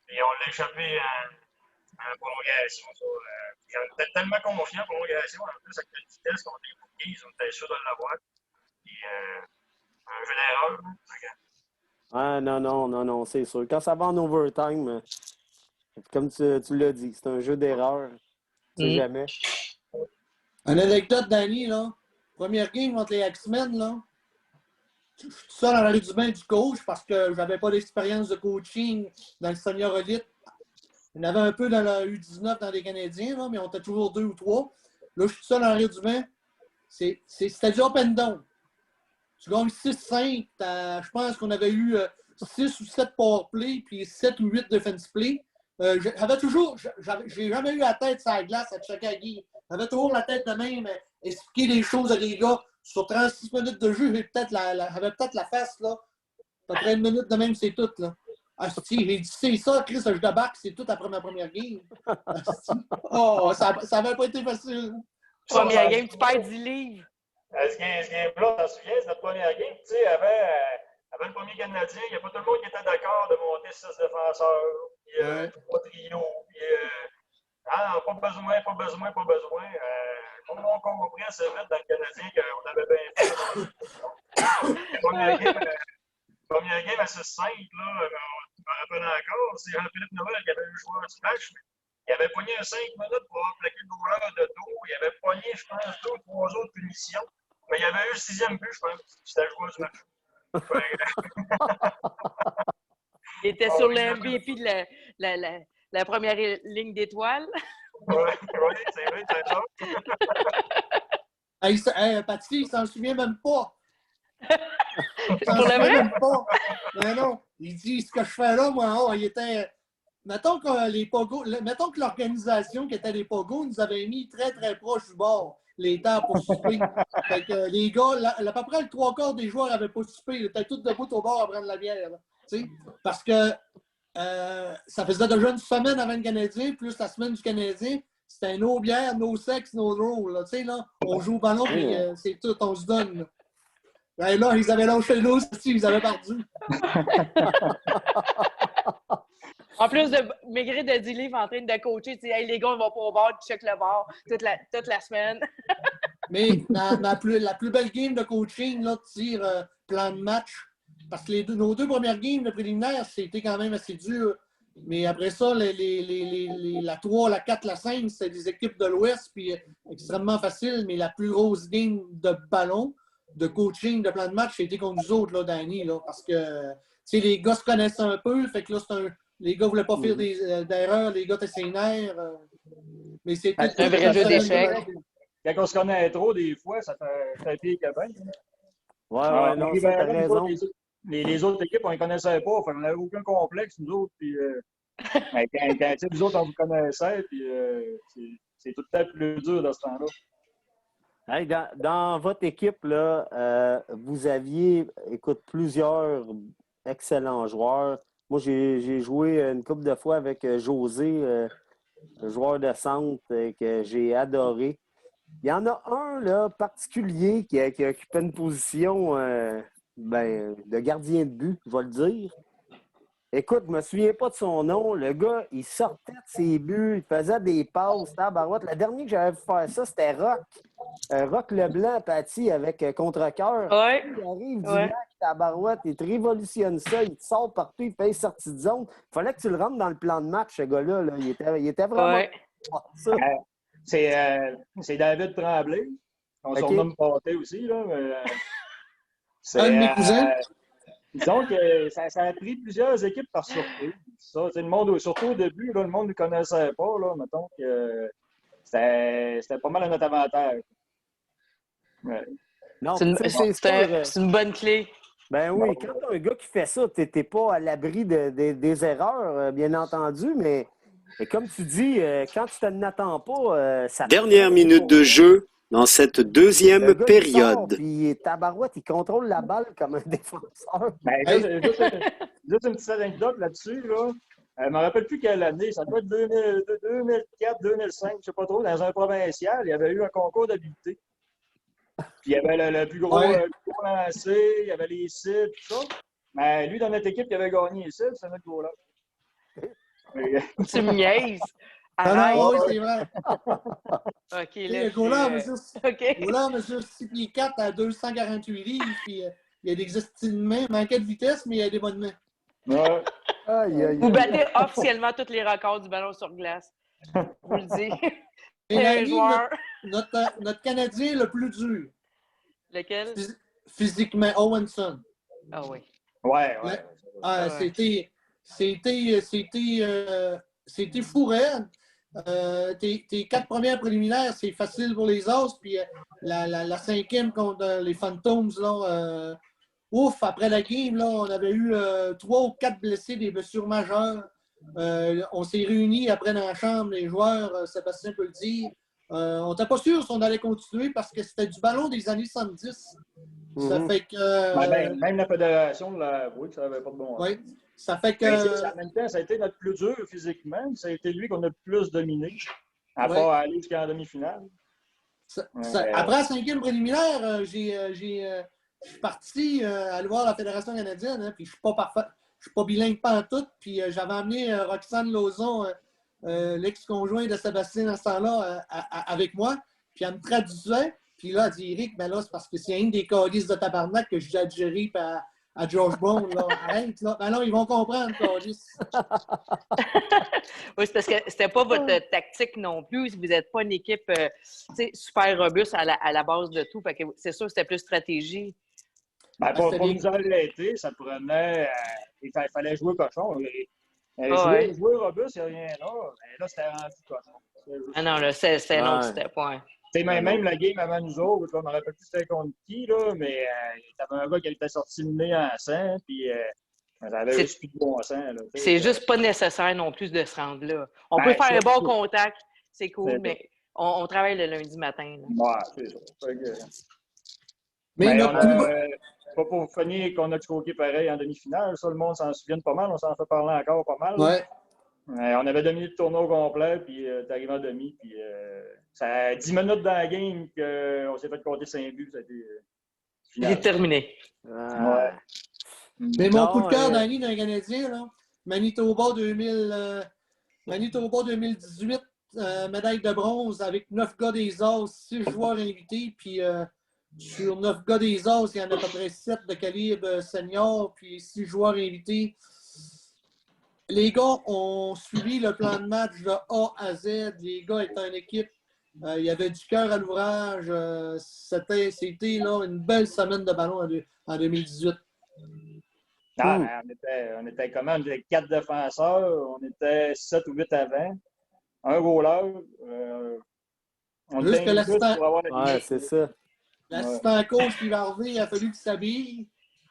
Puis on l'a échappé en prolongation. On était tellement confiants en prolongation, en plus avec la vitesse contre les Bookies, on était sûr de l'avoir. Puis un jeu d'erreur. Ah, non, c'est sûr. Quand ça va en overtime, comme tu l'as dit, c'est un jeu d'erreur. Tu sais jamais. Une anecdote, Danny, là. Première game contre les X-Men, là. Je suis tout seul dans la rue du bain du coach parce que j'avais pas d'expérience de coaching dans le senior elite. Il y en avait un peu dans la U19 dans les Canadiens, là, mais on était toujours 2 ou 3. Là, je suis tout seul dans la rue du bain. C'était du up and down. Tu gagnes 6-5. Je pense qu'on avait eu 6 ou 7 powerplay puis 7 ou 8 defense play. J'ai jamais eu la tête sur la glace à chaque game. J'avais toujours la tête de même, expliquer les choses à des gars. Sur 36 minutes de jeu, j'avais peut-être la face, là. À peu près 1 minute de même, c'est tout, là. Asti, j'ai dit, c'est ça, Chris, je débarque, c'est tout après ma première game. Asti. Oh, ça n'avait pas été facile. Première game, tu perds 10 livres. Ce game-là, t'en souviens, c'est notre première game. Tu sais, avant le premier Canadien, il n'y a pas tout le monde qui était d'accord de monter 6 défenseurs, puis 3 trios, puis pas besoin. Tout le monde compris assez vite dans le Canadien qu'on avait bien fait. Première game à 6-5, là, je me rappelle encore, c'est Jean-Philippe Noël qui avait eu le joueur du match. Il avait pogné 5 minutes pour avoir plaqué le goaler de dos. Il avait pogné, je pense, 2 ou 3 autres punitions. Mais il avait eu le 6e but, je pense. C'était le joueur du match. Il était sur le MVP de la première ligne d'étoiles. Oui, c'est vrai, c'est ça. Paty, il s'en souvient même pas. Pour le vrai? Même pas. Mais non, il dit, ce que je fais là, moi, il était... Mettons que l'organisation qui était les Pogos nous avait mis très, très proche du bord, les temps pour souper. Fait que les gars, à peu près le 3/4 des joueurs n'avaient pas soupé. Ils étaient tous debout au bord à prendre la bière. Parce que ça faisait déjà une semaine avant le Canadien, plus la semaine du Canadien. C'était no bière, no sex, no roll. Là, on joue au ballon et c'est tout, on se donne. Là, ils avaient lâché l'eau, ils avaient perdu. En plus de maigrir de 10 livres en train de coacher, tu sais, hey, les gars, on va pas au bar, tu check le bar toute la semaine. Mais la plus belle game de coaching, là, de dire plan de match, parce que nos 2 premières games de préliminaire, c'était quand même assez dur. Mais après ça, la 3, la 4, la 5, c'était des équipes de l'Ouest, puis extrêmement facile. Mais la plus grosse game de ballon, de coaching, de plan de match, c'était contre nous autres, là, Danny, là, parce que les gars se connaissaient un peu, fait que là, les gars ne voulaient pas faire d'erreurs, les gars étaient sénères. Mais c'est un vrai jeu d'échecs. Quand on se connaît trop, des fois, ça fait pire que bien. Ouais, Alors, ouais, on non, arrivait ça, t'as là, nous autres, raison. les autres équipes, on ne les connaissait pas. Fait on n'avait aucun complexe, nous autres. Puis, ben, quand nous autres, on vous connaissait, puis c'est tout le temps plus dur dans ce temps-là. Hey, dans votre équipe, là, vous aviez, écoute, plusieurs excellents joueurs. Moi, j'ai joué une couple de fois avec José, un joueur de centre que j'ai adoré. Il y en a un là, particulier qui occupait une position de gardien de but, je vais le dire. Écoute, je me souviens pas de son nom. Le gars, il sortait de ses buts, il faisait des passes, tabarouette. La dernière que j'avais vu faire ça, c'était Rock. Rock Leblanc, Patty, avec Contrecœur. Ouais. Il arrive du Ouais. lac, tabarouette, il te révolutionne ça, il te sort partout, il fait sortie de zone. Il fallait que tu le rentres dans le plan de match, ce gars-là. Là. Il était vraiment Ouais. ça. C'est David Tremblay. On OK. surnomme Pâté aussi, là. Mais, Un de mes cousins. disons que ça a pris plusieurs équipes par surprise. Ça, le monde, surtout au début, là, le monde ne connaissait pas. Là, mettons que c'était pas mal à notre avantage. Ouais. Non, C'est une, tu sais, c'est sûr. c'est une bonne clé. Ben oui, quand tu as un gars qui fait ça, tu n'es pas à l'abri des erreurs, bien entendu, mais comme tu dis, quand tu t'en attends pas, ça... Dernière minute de jeu dans cette deuxième le gars, il sort, période. puis tabarouette, il contrôle la balle comme un défenseur. Ben, Hey. juste une petite anecdote là-dessus. Là. Je ne me rappelle plus quelle année. Ça doit être 2004, 2005, je ne sais pas trop. Dans un provincial, il y avait eu un concours d'habileté. Puis il y avait le plus gros, lancé, il y avait les cibles, tout ça. Mais lui, dans notre équipe, il avait gagné les cibles, c'est notre gros-là. Tu me niaises. Non, Arrête. non, oui, c'est vrai. OK, là. Le goaler, monsieur, OK. monsieur 6 pieds 4 à 248 livres, puis il y a des estimes de main, manquait de vitesse, mais il y a des bonnes mains. Ouais. Aïe, aïe, Vous aïe. battez officiellement tous les records du ballon sur glace. Je vous le dis. Et Un Nani, joueur. notre Canadien le plus dur, Lequel? physiquement, Owenson. Ah oui. Ouais. Ah, Ouais. C'était fou raide. Tes 4 premières préliminaires, c'est facile pour les Os, puis la cinquième contre les Phantoms, là, ouf, après la game, là, on avait eu 3 ou 4 blessés, des blessures majeures. On s'est réunis après dans la chambre, les joueurs, Sébastien peut le dire. On n'était pas sûr si on allait continuer parce que c'était du ballon des années 70. Ça fait que. Même la fédération l'a avoué que ça n'avait pas de bon sens. Oui. Ça fait que. En même temps, ça a été notre plus dur physiquement. Ça a été lui qu'on a le plus dominé, à part aller jusqu'en demi-finale. Après la cinquième préliminaire, je suis parti aller voir la Fédération canadienne, hein, puis je ne suis pas parfait. Je ne suis pas bilingue pas en tout. Puis j'avais amené Roxane Lauzon, l'ex-conjoint de Sébastien dans ce temps-là, avec moi. Puis elle me traduisait. Puis là, elle dit Eric, ben là, c'est parce que c'est une des calices de tabarnak que j'ai adjuré à George Brown. Là. Arrête, là. Ben non, ils vont comprendre, calice. Oui, c'est parce que c'était pas votre tactique non plus. Vous n'êtes pas une équipe super robuste à la base de tout. Fait que c'est sûr que c'était plus stratégie. Ben, pour nous arrêter, ça prenait. Il fallait jouer cochon. Jouer robuste, il n'y a rien là. Mais là, c'était rendu cochon. Ah non, là, c'est un autre step, ouais. Même la game avant nous autres, je ne me rappelle plus c'était contre qui, là, mais il y avait un gars qui était sorti le nez en sang, puis ça avait juste plus de bon sens. C'est juste pas nécessaire non plus de se rendre là. On peut faire un bon contact, c'est cool, mais on travaille le lundi matin. Là. Ouais, c'est ça. Mais pas pour finir qu'on a choqué pareil en demi-finale. Ça, le monde s'en souvient pas mal. On s'en fait parler encore pas mal. Ouais. On avait dominé le tournoi au complet, puis t'es arrivé en demi, puis ça a 10 minutes dans la game qu'on s'est fait compter 5 buts. Il est terminé. Ouais. Mais mon coup de cœur d'année d'un Canadien, là, Manitoba 2018, médaille de bronze avec 9 gars des As, 6 joueurs invités, puis sur 9 gars des As, il y en a à peu près 7 de calibre senior, puis 6 joueurs invités. Les gars ont suivi le plan de match de A à Z. Les gars étaient une équipe. Il y avait du cœur à l'ouvrage. C'était là, une belle semaine de ballon en 2018. On était comment? On était 4 défenseurs. On était 7 ou 8 avant. Un goaler. Juste que l'assistant. Ouais, c'est ça. L'assistant coach qui va arriver, il a fallu qu'il s'habille.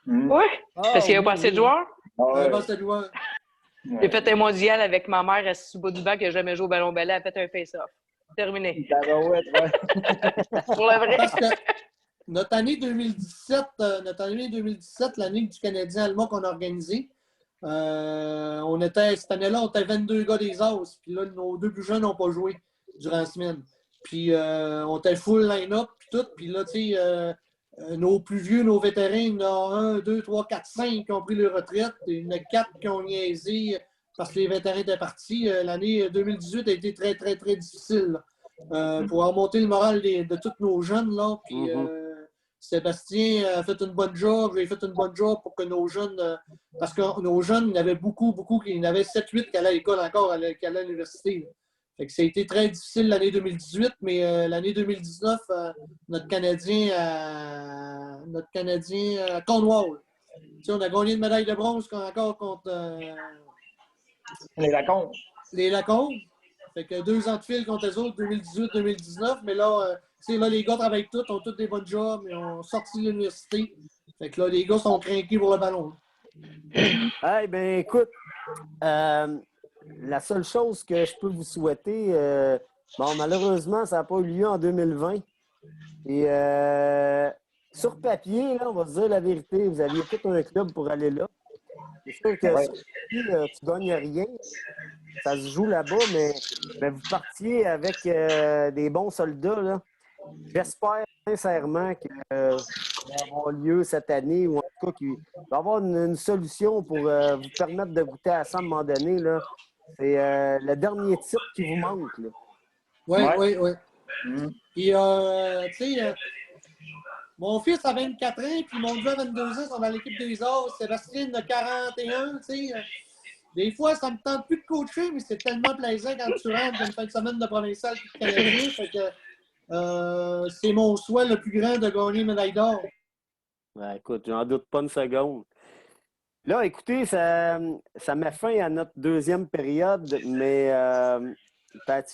Oui, parce qu'il n'y a pas assez de joueurs. C'est joueur. J'ai fait un mondial avec ma mère assise sous le bout du banc qui n'a jamais joué au ballon balai. Elle a fait un face-off. Terminé. Pour le vrai. Parce que notre année 2017, l'année du Canadien allemand qu'on a organisée, cette année-là, on était 22 gars des As. Puis là, nos 2 plus jeunes n'ont pas joué durant la semaine. Puis on était full line-up, puis tout. Puis là, tu sais, nos plus vieux, nos vétérans, il y en a 1, 2, 3, 4, 5 qui ont pris leur retraite. Il y en a 4 qui ont niaisé parce que les vétérans étaient partis. L'année 2018 a été très, très, très difficile pour remonter le moral de tous nos jeunes. Là. Puis Sébastien a fait une bonne job. J'ai fait une bonne job pour que nos jeunes... parce que nos jeunes, il y en avait beaucoup. Il y en avait 7-8 qui allaient à l'école encore, qui allaient à l'université. Fait que ça a été très difficile l'année 2018, mais l'année 2019, notre Canadien à Cornwall. Tu sais, on a gagné une médaille de bronze encore contre les Lacombe. Les Lacombe. Fait que 2 ans de fil contre les autres, 2018-2019. Mais là, tu sais, là, les gars travaillent tous, ont tous des bons jobs, ils ont sorti de l'université. Fait que là, les gars sont craqués pour le ballon. Eh bien, écoute, la seule chose que je peux vous souhaiter, malheureusement, ça n'a pas eu lieu en 2020. Et sur papier, là, on va se dire la vérité, vous aviez tout un club pour aller là. C'est sûr que sur papier, tu ne gagnes rien. Ça se joue là-bas, mais vous partiez avec des bons soldats. Là. J'espère sincèrement que ça va avoir lieu cette année, ou en tout cas qu'il va y avoir une solution pour vous permettre de goûter à ça à un moment donné. Là. C'est le dernier titre qui vous manque. Oui. Puis, tu sais, mon fils a 24 ans, puis mon gars a 22 ans, sont dans l'équipe des As. Sébastien a 41, tu sais. Des fois, ça me tente plus de coacher, mais c'est tellement plaisant quand tu rentres une fin de semaine de provincial et de Canadien. Fait que c'est mon souhait le plus grand de gagner une médaille d'or. Ben, écoute, j'en doute pas une seconde. Là, écoutez, ça met fin à notre deuxième période, mais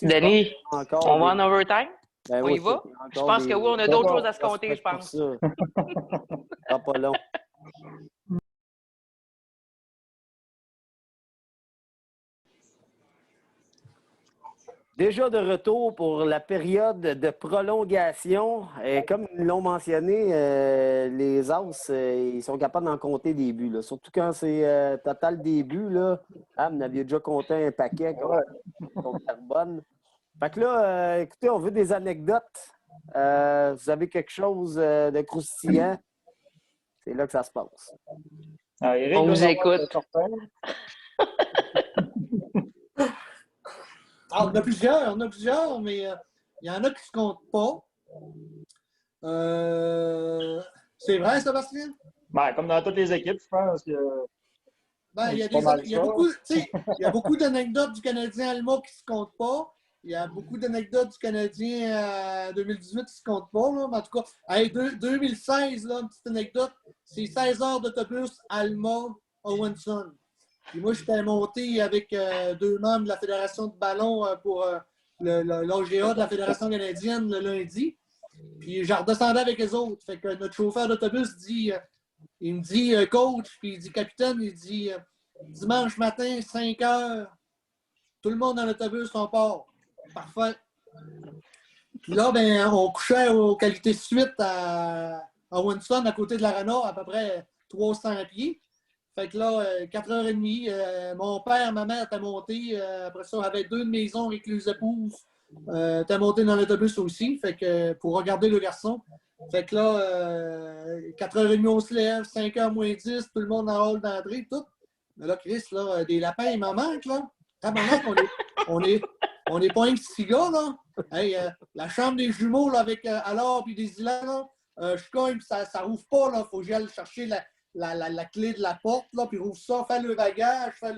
Denis, on va en overtime? Ben, on y va? Je pense que oui, on a d'autres choses à se compter, je pense. Ça pas long. Déjà de retour pour la période de prolongation. Et comme ils l'ont mentionné, les As, ils sont capables d'en compter des buts. Là. Surtout quand c'est total des buts. Là. Ah, vous aviez déjà compté un paquet contre Carbone. Fait que là, écoutez, on veut des anecdotes. Vous avez quelque chose de croustillant? C'est là que ça se passe. Ah, Eric, on vous écoute. On a plusieurs, mais il y en a qui ne se comptent pas. C'est vrai, Sébastien? Ben, comme dans toutes les équipes, je pense que. Ben, il y a beaucoup d'anecdotes du Canadien allemand qui ne se comptent pas. Il y a beaucoup d'anecdotes du Canadien 2018 qui ne se comptent pas. Là. Mais en tout cas, 2016, là, une petite anecdote, c'est 16 heures d'autobus Alma-Owenson. Puis moi, j'étais monté avec 2 membres de la Fédération de ballon pour l'OGA de la Fédération canadienne le lundi. Puis je redescendais avec les autres. Fait que notre chauffeur d'autobus dit, il me dit, coach, puis il dit, capitaine, il dit, dimanche matin, 5 heures, tout le monde dans l'autobus, on part. Parfait. Puis là, ben, on couchait aux qualités suite à Winson, à côté de l'Arena, à peu près 300 pieds. Fait que là, 4h30, mon père, ma mère étaient montés. Après ça, on avait 2 maisons avec les épouses. Étaient montés dans l'autobus aussi, fait que pour regarder le garçon. Fait que là, 4h30, on se lève, 5h moins 10, tout le monde en hall d'entrée, tout. Mais là, Chris, là, des lapins, il m'en manque, là. On est pas un 6 gars, là. Hey, la chambre des jumeaux, là, avec Alors puis des Ilans, là, je cogne, ça rouvre pas, là. Faut que j'aille chercher la clé de la porte, là, puis rouvre ça, fais le bagage, fais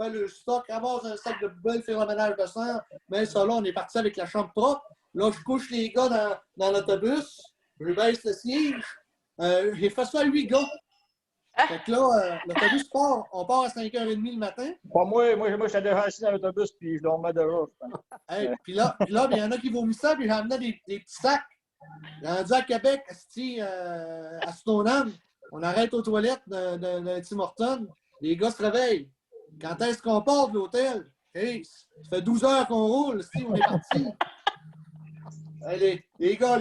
le stock, ramasse un sac de poubelle, fais le ménage de sang. Mais ça, là, on est parti avec la chambre propre. Là, je couche les gars dans l'autobus, je baisse le siège. J'ai fait ça à 8 gars. Fait que là, l'autobus part, on part à 5h30 le matin. Pas moi, j'étais déjà assis dans l'autobus, puis je dormais déjà. Hey, puis là, il y en a qui vomissaient, puis j'emmenais des petits sacs. Rendu à Québec, à Stoneham, on arrête aux toilettes d'un Tim Hortons. Les gars se réveillent. Quand est-ce qu'on part de l'hôtel? Hey, ça fait 12 heures qu'on roule, on est parti. Allez, les gars,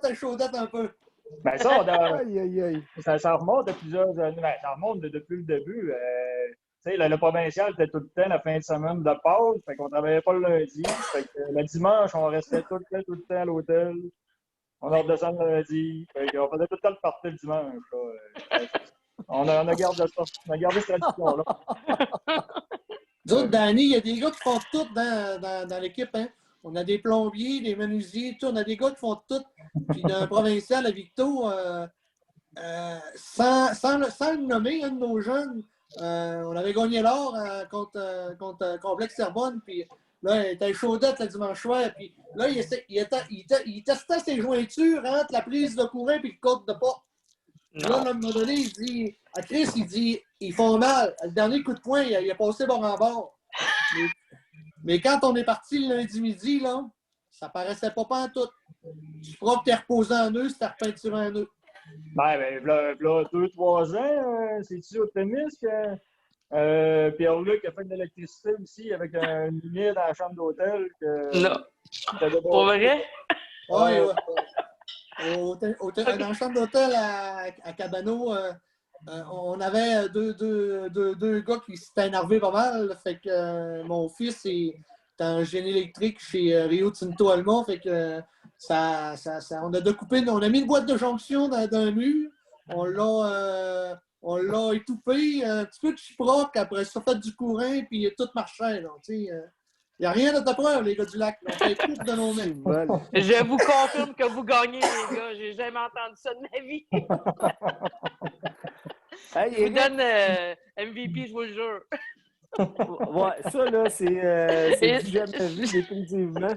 t'as chaudette un peu. Ben ça, Aïe, aïe, aïe. ça remonte à plusieurs années. Ben, ça remonte depuis le début. Tu sais, le provincial était tout le temps la fin de semaine de pause. Fait qu'on travaillait pas le lundi. Fait que le dimanche, on restait tout le temps à l'hôtel. On redescend le lundi. Fait qu'on faisait tout le temps le party le dimanche. Là. On a gardé ça. On a gardé cette tradition-là. D'autres, Danny, il y a des gars qui font tout dans l'équipe. Hein? On a des plombiers, des menuisiers, tout. On a des gars qui font tout. Puis d'un provincial à Victo, sans le nommer, un de nos jeunes, on avait gagné l'or contre Complexe Terrebonne. Puis là, il était chaudette le dimanche soir. Puis là, il testait ses jointures entre la prise de courant et le code de porte. Là, à un moment donné, il dit à Chris, ils font mal. Le dernier coup de poing, il a passé bord en bord. Mais quand on est parti le lundi midi, là, ça paraissait pas pantoute. Tu crois que t'es reposé en eux, c'était repeinturé en eux. Ben, là, 2-3 ans, c'est-tu au tennis que Pierre-Luc a fait de l'électricité aussi avec une lumière dans la chambre d'hôtel? Non. Pour vrai? Oui, ouais. Dans la chambre d'hôtel à Cabano, on avait deux gars qui s'étaient énervés pas mal. Fait que mon fils est en génie électrique chez Rio Tinto Alma. Fait que on a découpé, on a mis une boîte de jonction dans un mur. On l'a étouffé, un petit peu de chiproc, après ça, fait du courant, puis tout marchait. Il n'y a rien de ta preuve, les gars du lac. On fait tout de nos mains. Je vous confirme que vous gagnez, les gars. J'ai jamais entendu ça de ma vie. Hey, Je vous donne MVP, je vous le jure. Ouais, ça, là, c'est du jamais vu, définitivement.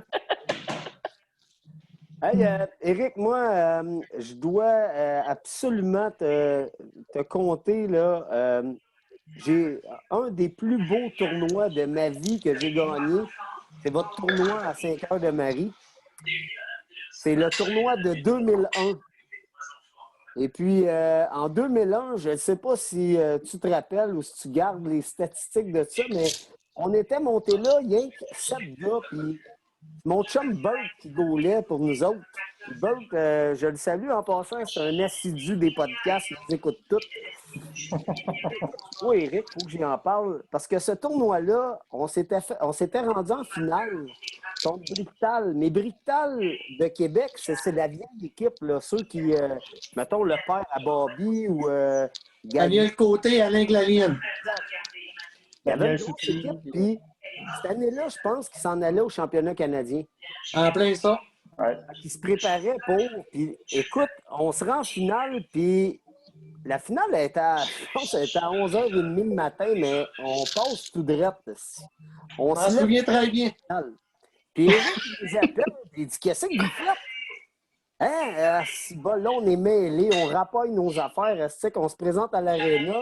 Hey, Éric, moi, je dois absolument te compter, là. J'ai un des plus beaux tournois de ma vie que j'ai gagné. C'est votre tournoi à Saint-Cœur-de-Marie. C'est le tournoi de 2001. Et puis, en 2001, je ne sais pas si tu te rappelles ou si tu gardes les statistiques de ça, mais on était monté là, il y a 7 gars, puis mon chum Bert qui gaulait pour nous autres. Bert, je le salue en passant, c'est un assidu des podcasts, il nous écoute tout. Oui, Éric, il faut que j'y en parle. Parce que ce tournoi-là, on s'était rendu en finale contre Bricktal. Mais Bricktal de Québec, c'est la vieille équipe, là. Ceux qui, mettons, le père à Bobby ou Daniel Côté, Alain Glalienne. Il y avait une grosse équipe, puis cette année-là, je pense qu'ils s'en allaient au championnat canadien. En plein ça. Ouais. Ils se préparaient pour. Puis, écoute, on se rend en finale, puis la finale, je pense qu'elle était à 11h30 le matin, mais on passe tout droit. On se souvient très bien. Puis Éric, il nous appelle, il dit « Qu'est-ce que vous faites? » Hein? Si bon, là, on est mêlés, on rapaille nos affaires, qu'on se présente à l'aréna.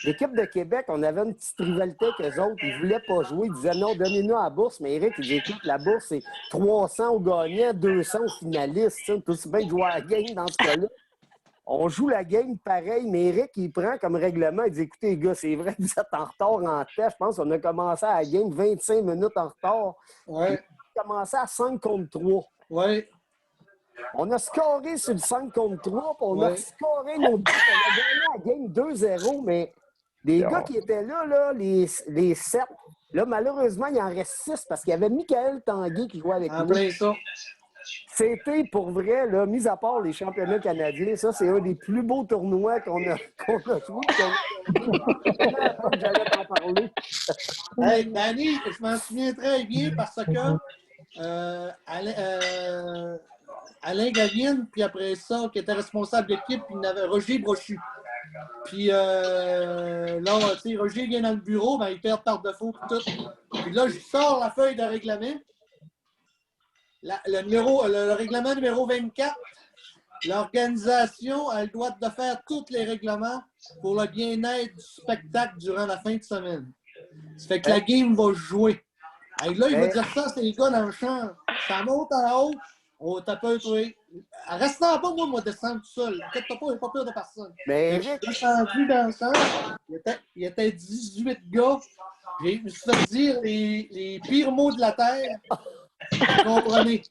L'équipe de Québec, on avait une petite rivalité avec eux autres. Ils ne voulaient pas jouer. Ils disaient non, donnez-nous la bourse. Mais Éric, il dit écoute, la bourse, c'est 300 aux gagnants, 200 aux finalistes. C'est aussi bien de jouer à la game dans ce cas-là. On joue la game pareil, mais Éric, il prend comme règlement. Il dit écoutez, les gars, c'est vrai que vous êtes en retard en tête. Je pense qu'on a commencé à la game 25 minutes en retard. Ouais. On a commencé à 5 contre 3. Oui. On a scoré sur le 5 contre 3, puis on a scoré nos buts. On a gagné la game 2-0, mais les gars qui étaient là, les 7, là, malheureusement, il en reste 6 parce qu'il y avait Michael Tanguay qui jouait avec nous. En plein ça. C'était, pour vrai, là, mis à part les championnats canadiens, ça, c'est un des plus beaux tournois qu'on a joué. J'allais t'en parler. Hey, Danny, je m'en souviens très bien parce que Alain Gavine, puis après ça, qui était responsable d'équipe, puis il y avait Roger Brochu. Puis là, tu sais, Roger vient dans le bureau, ben, il perd par défaut, puis tout. Puis là, je sors la feuille de règlement. Le règlement numéro 24, l'organisation a le droit de faire tous les règlements pour le bien-être du spectacle durant la fin de semaine. Ça fait que la game va jouer. Et là, il va dire ça, c'est les gars dans le champ. Ça monte en haut, on tape un truc. reste en bas, moi, descendre tout seul. Inquiète-toi pas, il n'y a pas peur de personne. Mais Je Eric, suis descendu dans le centre. Il était 18 gars. Je me suis fait dire les pires mots de la terre. Vous comprenez.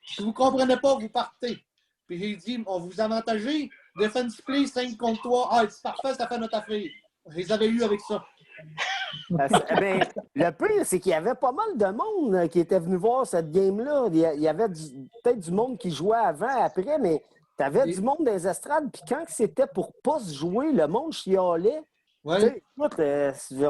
Si vous ne comprenez pas, vous partez. Puis j'ai dit, on vous avantagez. Defense play 5 contre 3. Ah, c'est parfait, ça fait notre affaire. Je les avais eu avec ça. ben, le pire, c'est qu'il y avait pas mal de monde qui était venu voir cette game-là. Il y avait peut-être du monde qui jouait avant, après, mais tu avais du monde dans les estrades. Puis quand c'était pour pas se jouer, le monde chialait. Ouais. Tu sais, écoute,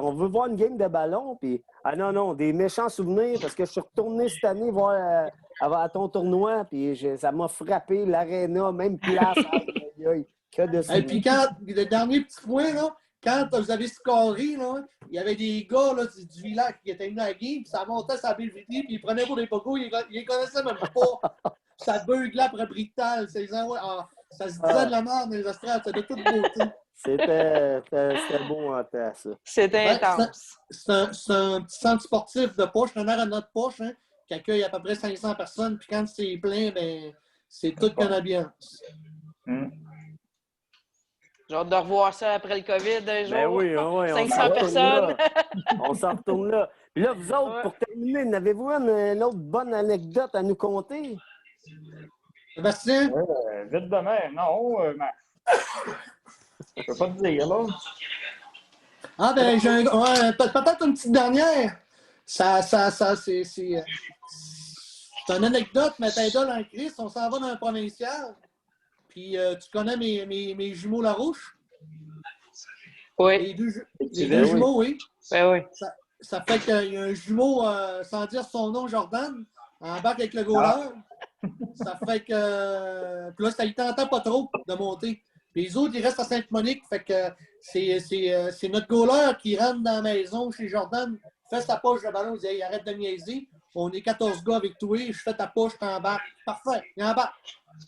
on veut voir une game de ballon. Puis, ah non, des méchants souvenirs parce que je suis retourné cette année voir à ton tournoi. Puis ça m'a frappé, l'aréna, même place. Aïe, aïe, que de Et puis quand, le dernier petit point, là, quand vous avez scoré, là, il y avait des gars là, du village qui étaient venus à la game, puis ça montait sa Belvédie, puis ils prenaient pour des pogos, ils les connaissaient même pas. Ça beuglait après Bricktal. Ça se disait de la merde dans les estrades, c'était de toute beauté. C'était beau en temps, ça. C'était intense. C'est un petit centre sportif de poche, un air à notre poche, hein, qui accueille à peu près 500 personnes, puis quand c'est plein, ben, c'est toute une ambiance. J'ai hâte de revoir ça après le COVID un jour. Ben oui, oui. 500 personnes. On s'en retourne là. Puis là, vous autres, pour terminer, avez-vous une autre bonne anecdote à nous conter? Sébastien? Vite de même, non. Je peux pas te dire, là. Ah, ben, peut-être une petite dernière. C'est une anecdote, mais t'idole en Christ. On s'en va dans un provincial. Puis, tu connais mes jumeaux Larouche? Oui. Les deux jumeaux, oui. Oui. Ça fait qu'il y a un jumeau, sans dire son nom, Jordan, en bac avec le goaler. Ça fait que. Puis là, ça ne tentait pas trop de monter. Puis les autres, ils restent à Sainte-Monique. Fait que c'est notre goaler qui rentre dans la maison chez Jordan, fait sa poche de ballon, il dit hey, arrête de niaiser. On est 14 gars avec toi, je fais ta poche, t'en bas. Parfait, il en bas.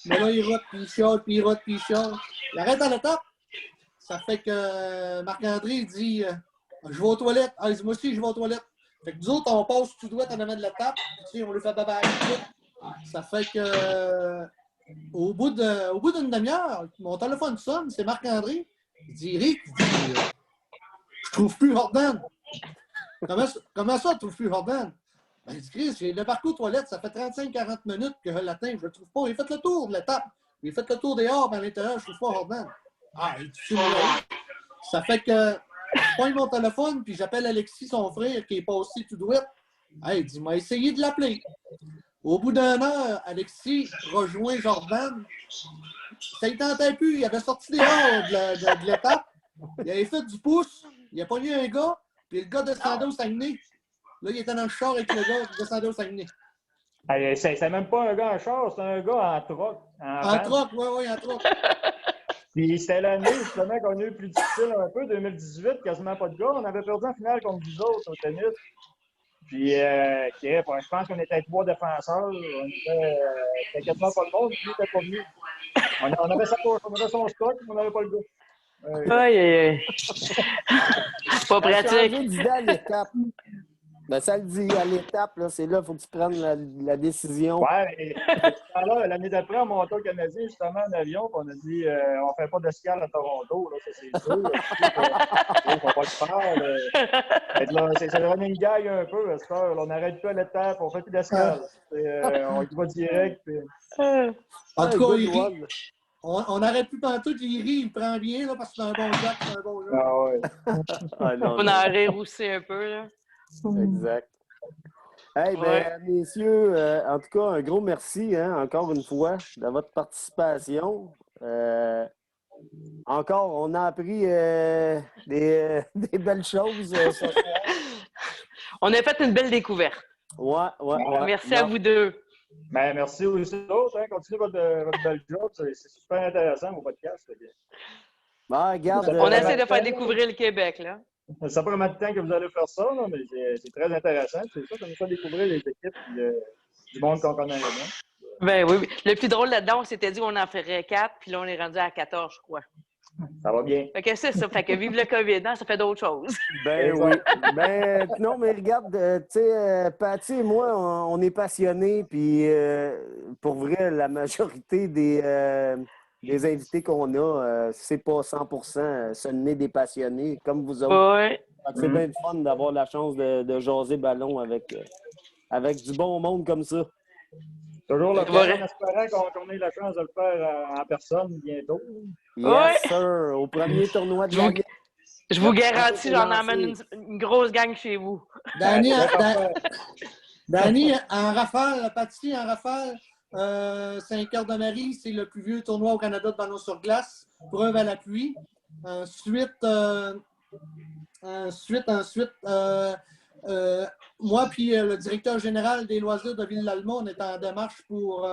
Mais là, il rote, puis il chiale, puis il rote, puis il chiale. Il arrête à l'étape. Ça fait que Marc-André dit je vais aux toilettes. Ah, il dit moi aussi, je vais aux toilettes. Fait que nous autres, on passe tout droit en avant de l'étape. Tu sais, on lui fait bye-bye. Ça fait que au bout d'une demi-heure, mon téléphone sonne, c'est Marc-André. Il dit Eric, je trouve plus Jordan. Comment ça, tu trouves plus Jordan? Ben, il dit Chris, j'ai le parcours aux toilettes, ça fait 35-40 minutes que je l'atteins, je le trouve pas. Il a fait le tour de l'étape. Il a fait le tour dehors, mais à l'intérieur, je trouve pas Jordan. Ah, il dit ça fait que je prends mon téléphone, puis j'appelle Alexis, son frère, qui est passé tout droit. Hey, il dit m'a essayé de l'appeler. Au bout d'une heure, Alexis rejoint Jordan. Ça ne tentait plus. Il avait sorti dehors de l'étape. Il avait fait du pouce. Il a pogné un gars. Puis le gars descendait au Saguenay. Là, il était dans le char avec le gars qui descendait au Saguenay. C'est même pas un gars en char, c'est un gars en troc. En troc, oui, en troc. Puis c'était l'année justement qu'on a eu plus difficile un peu, 2018, quasiment pas de gars. On avait perdu en finale contre vous autres au tennis. Puis, je pense qu'on était 3 défenseurs. On était quasiment pas le monde, puis il n'était pas venu. On avait son stock, mais on n'avait pas le gars. Aïe. Pas pratique. Changer d'idée à l'étape. Ben, ça le dit, à l'étape, là, c'est là, il faut que tu prennes la décision. Ouais, l'année d'après, on montait au Canadien, justement, en avion, puis on a dit on ne fait pas d'escale à Toronto, là, ça c'est sûr. On ne va pas le faire. C'est le running gag un peu, à cette heure. On n'arrête pas à l'étape, on ne fait plus d'escale. On y va direct. Puis... En tout cas, on n'arrête plus pantoute, il rit, il prend bien, là, parce que c'est un bon jack, c'est un bon jeu. Ah ouais. On en rire aussi un peu, là. Exact. Hey, ben, messieurs, en tout cas, un gros merci, hein, encore une fois, de votre participation. Encore, on a appris des belles choses ce soir. On a fait une belle découverte. Ouais. Merci à vous deux. Ben, merci aussi aux autres. Hein. Continuez votre bel job. C'est super intéressant, vos podcasts. Ben, regarde, on essaie de faire découvrir le Québec, là. Ça prend pas de temps que vous allez faire ça, là, mais c'est très intéressant. C'est ça, ça nous fait découvrir les équipes du monde qu'on connaît bien. Ben oui. Le plus drôle là-dedans, on s'était dit qu'on en ferait 4, puis là, on est rendu à 14, je crois. Ça va bien. Fait que c'est ça. Fait que vive le COVID, hein, ça fait d'autres choses. Ben oui. Ben, non, mais regarde, tu sais, Patty et moi, on est passionnés, puis pour vrai, la majorité des invités qu'on a, c'est pas 100%, ce n'est des passionnés, comme vous autres. Ouais. Fait que c'est bien le fun d'avoir la chance de jaser ballon avec du bon monde comme ça. Toujours le C'est fun, vrai. en espérant qu'on ait la chance de le faire en personne bientôt. Yes, Ouais. sir! Au premier tournoi de l'année. Je vous garantis, j'en lancé. emmène une grosse gang chez vous. Danny, Ouais, c'est bien parfait. Danny, en rafale, Patty, en rafale, Saint-Cœur-de-Marie, c'est le plus vieux tournoi au Canada de ballon sur glace. Preuve à l'appui. Ensuite, moi puis le directeur général des loisirs de Ville-Lallemont, on est en démarche pour...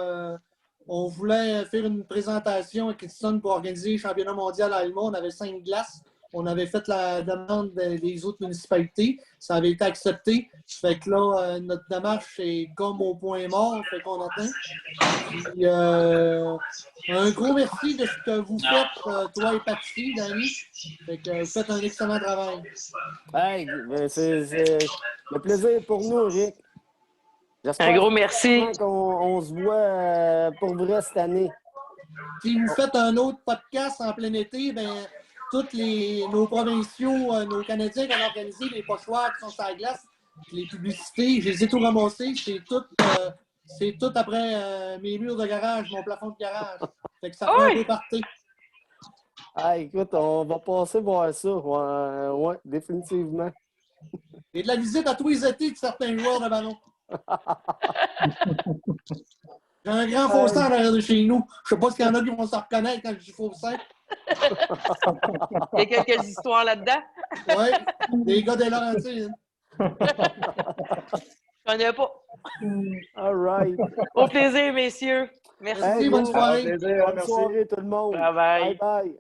on voulait faire une présentation à Kingston pour organiser le championnat mondial à Allemont. On avait 5 glaces. On avait fait la demande des autres municipalités. Ça avait été accepté. Fait que là, notre démarche est comme au point mort. Fait qu'on attend. Puis, un gros merci de ce que vous faites, toi et Patrick, Danny. Fait que vous faites un excellent travail. Hey, c'est le plaisir pour nous, Rick. J'espère Un gros merci. qu'on se voit pour vrai cette année. Si vous faites un autre podcast en plein été, ben tous nos provinciaux, nos Canadiens qui ont organisé les pochoirs qui sont sur la glace, les publicités, je les ai tout ramassés. C'est tout après mes murs de garage, mon plafond de garage. Fait que ça fait un peu partie. Ah, écoute, on va passer voir ça. Ouais, définitivement. Et de la visite à tous les étés de certains joueurs de ballon. J'ai un grand fossé en arrière de chez nous. Je ne sais pas s'il y en a qui vont se reconnaître quand je dis fossé. Il y a quelques histoires là-dedans. Oui, des gars des Laurentides. Je connais pas. All right. Au plaisir, messieurs. Merci. Merci, bonne soirée. Plaisir, Bonne merci. soirée, tout le monde. Bye bye. Bye bye.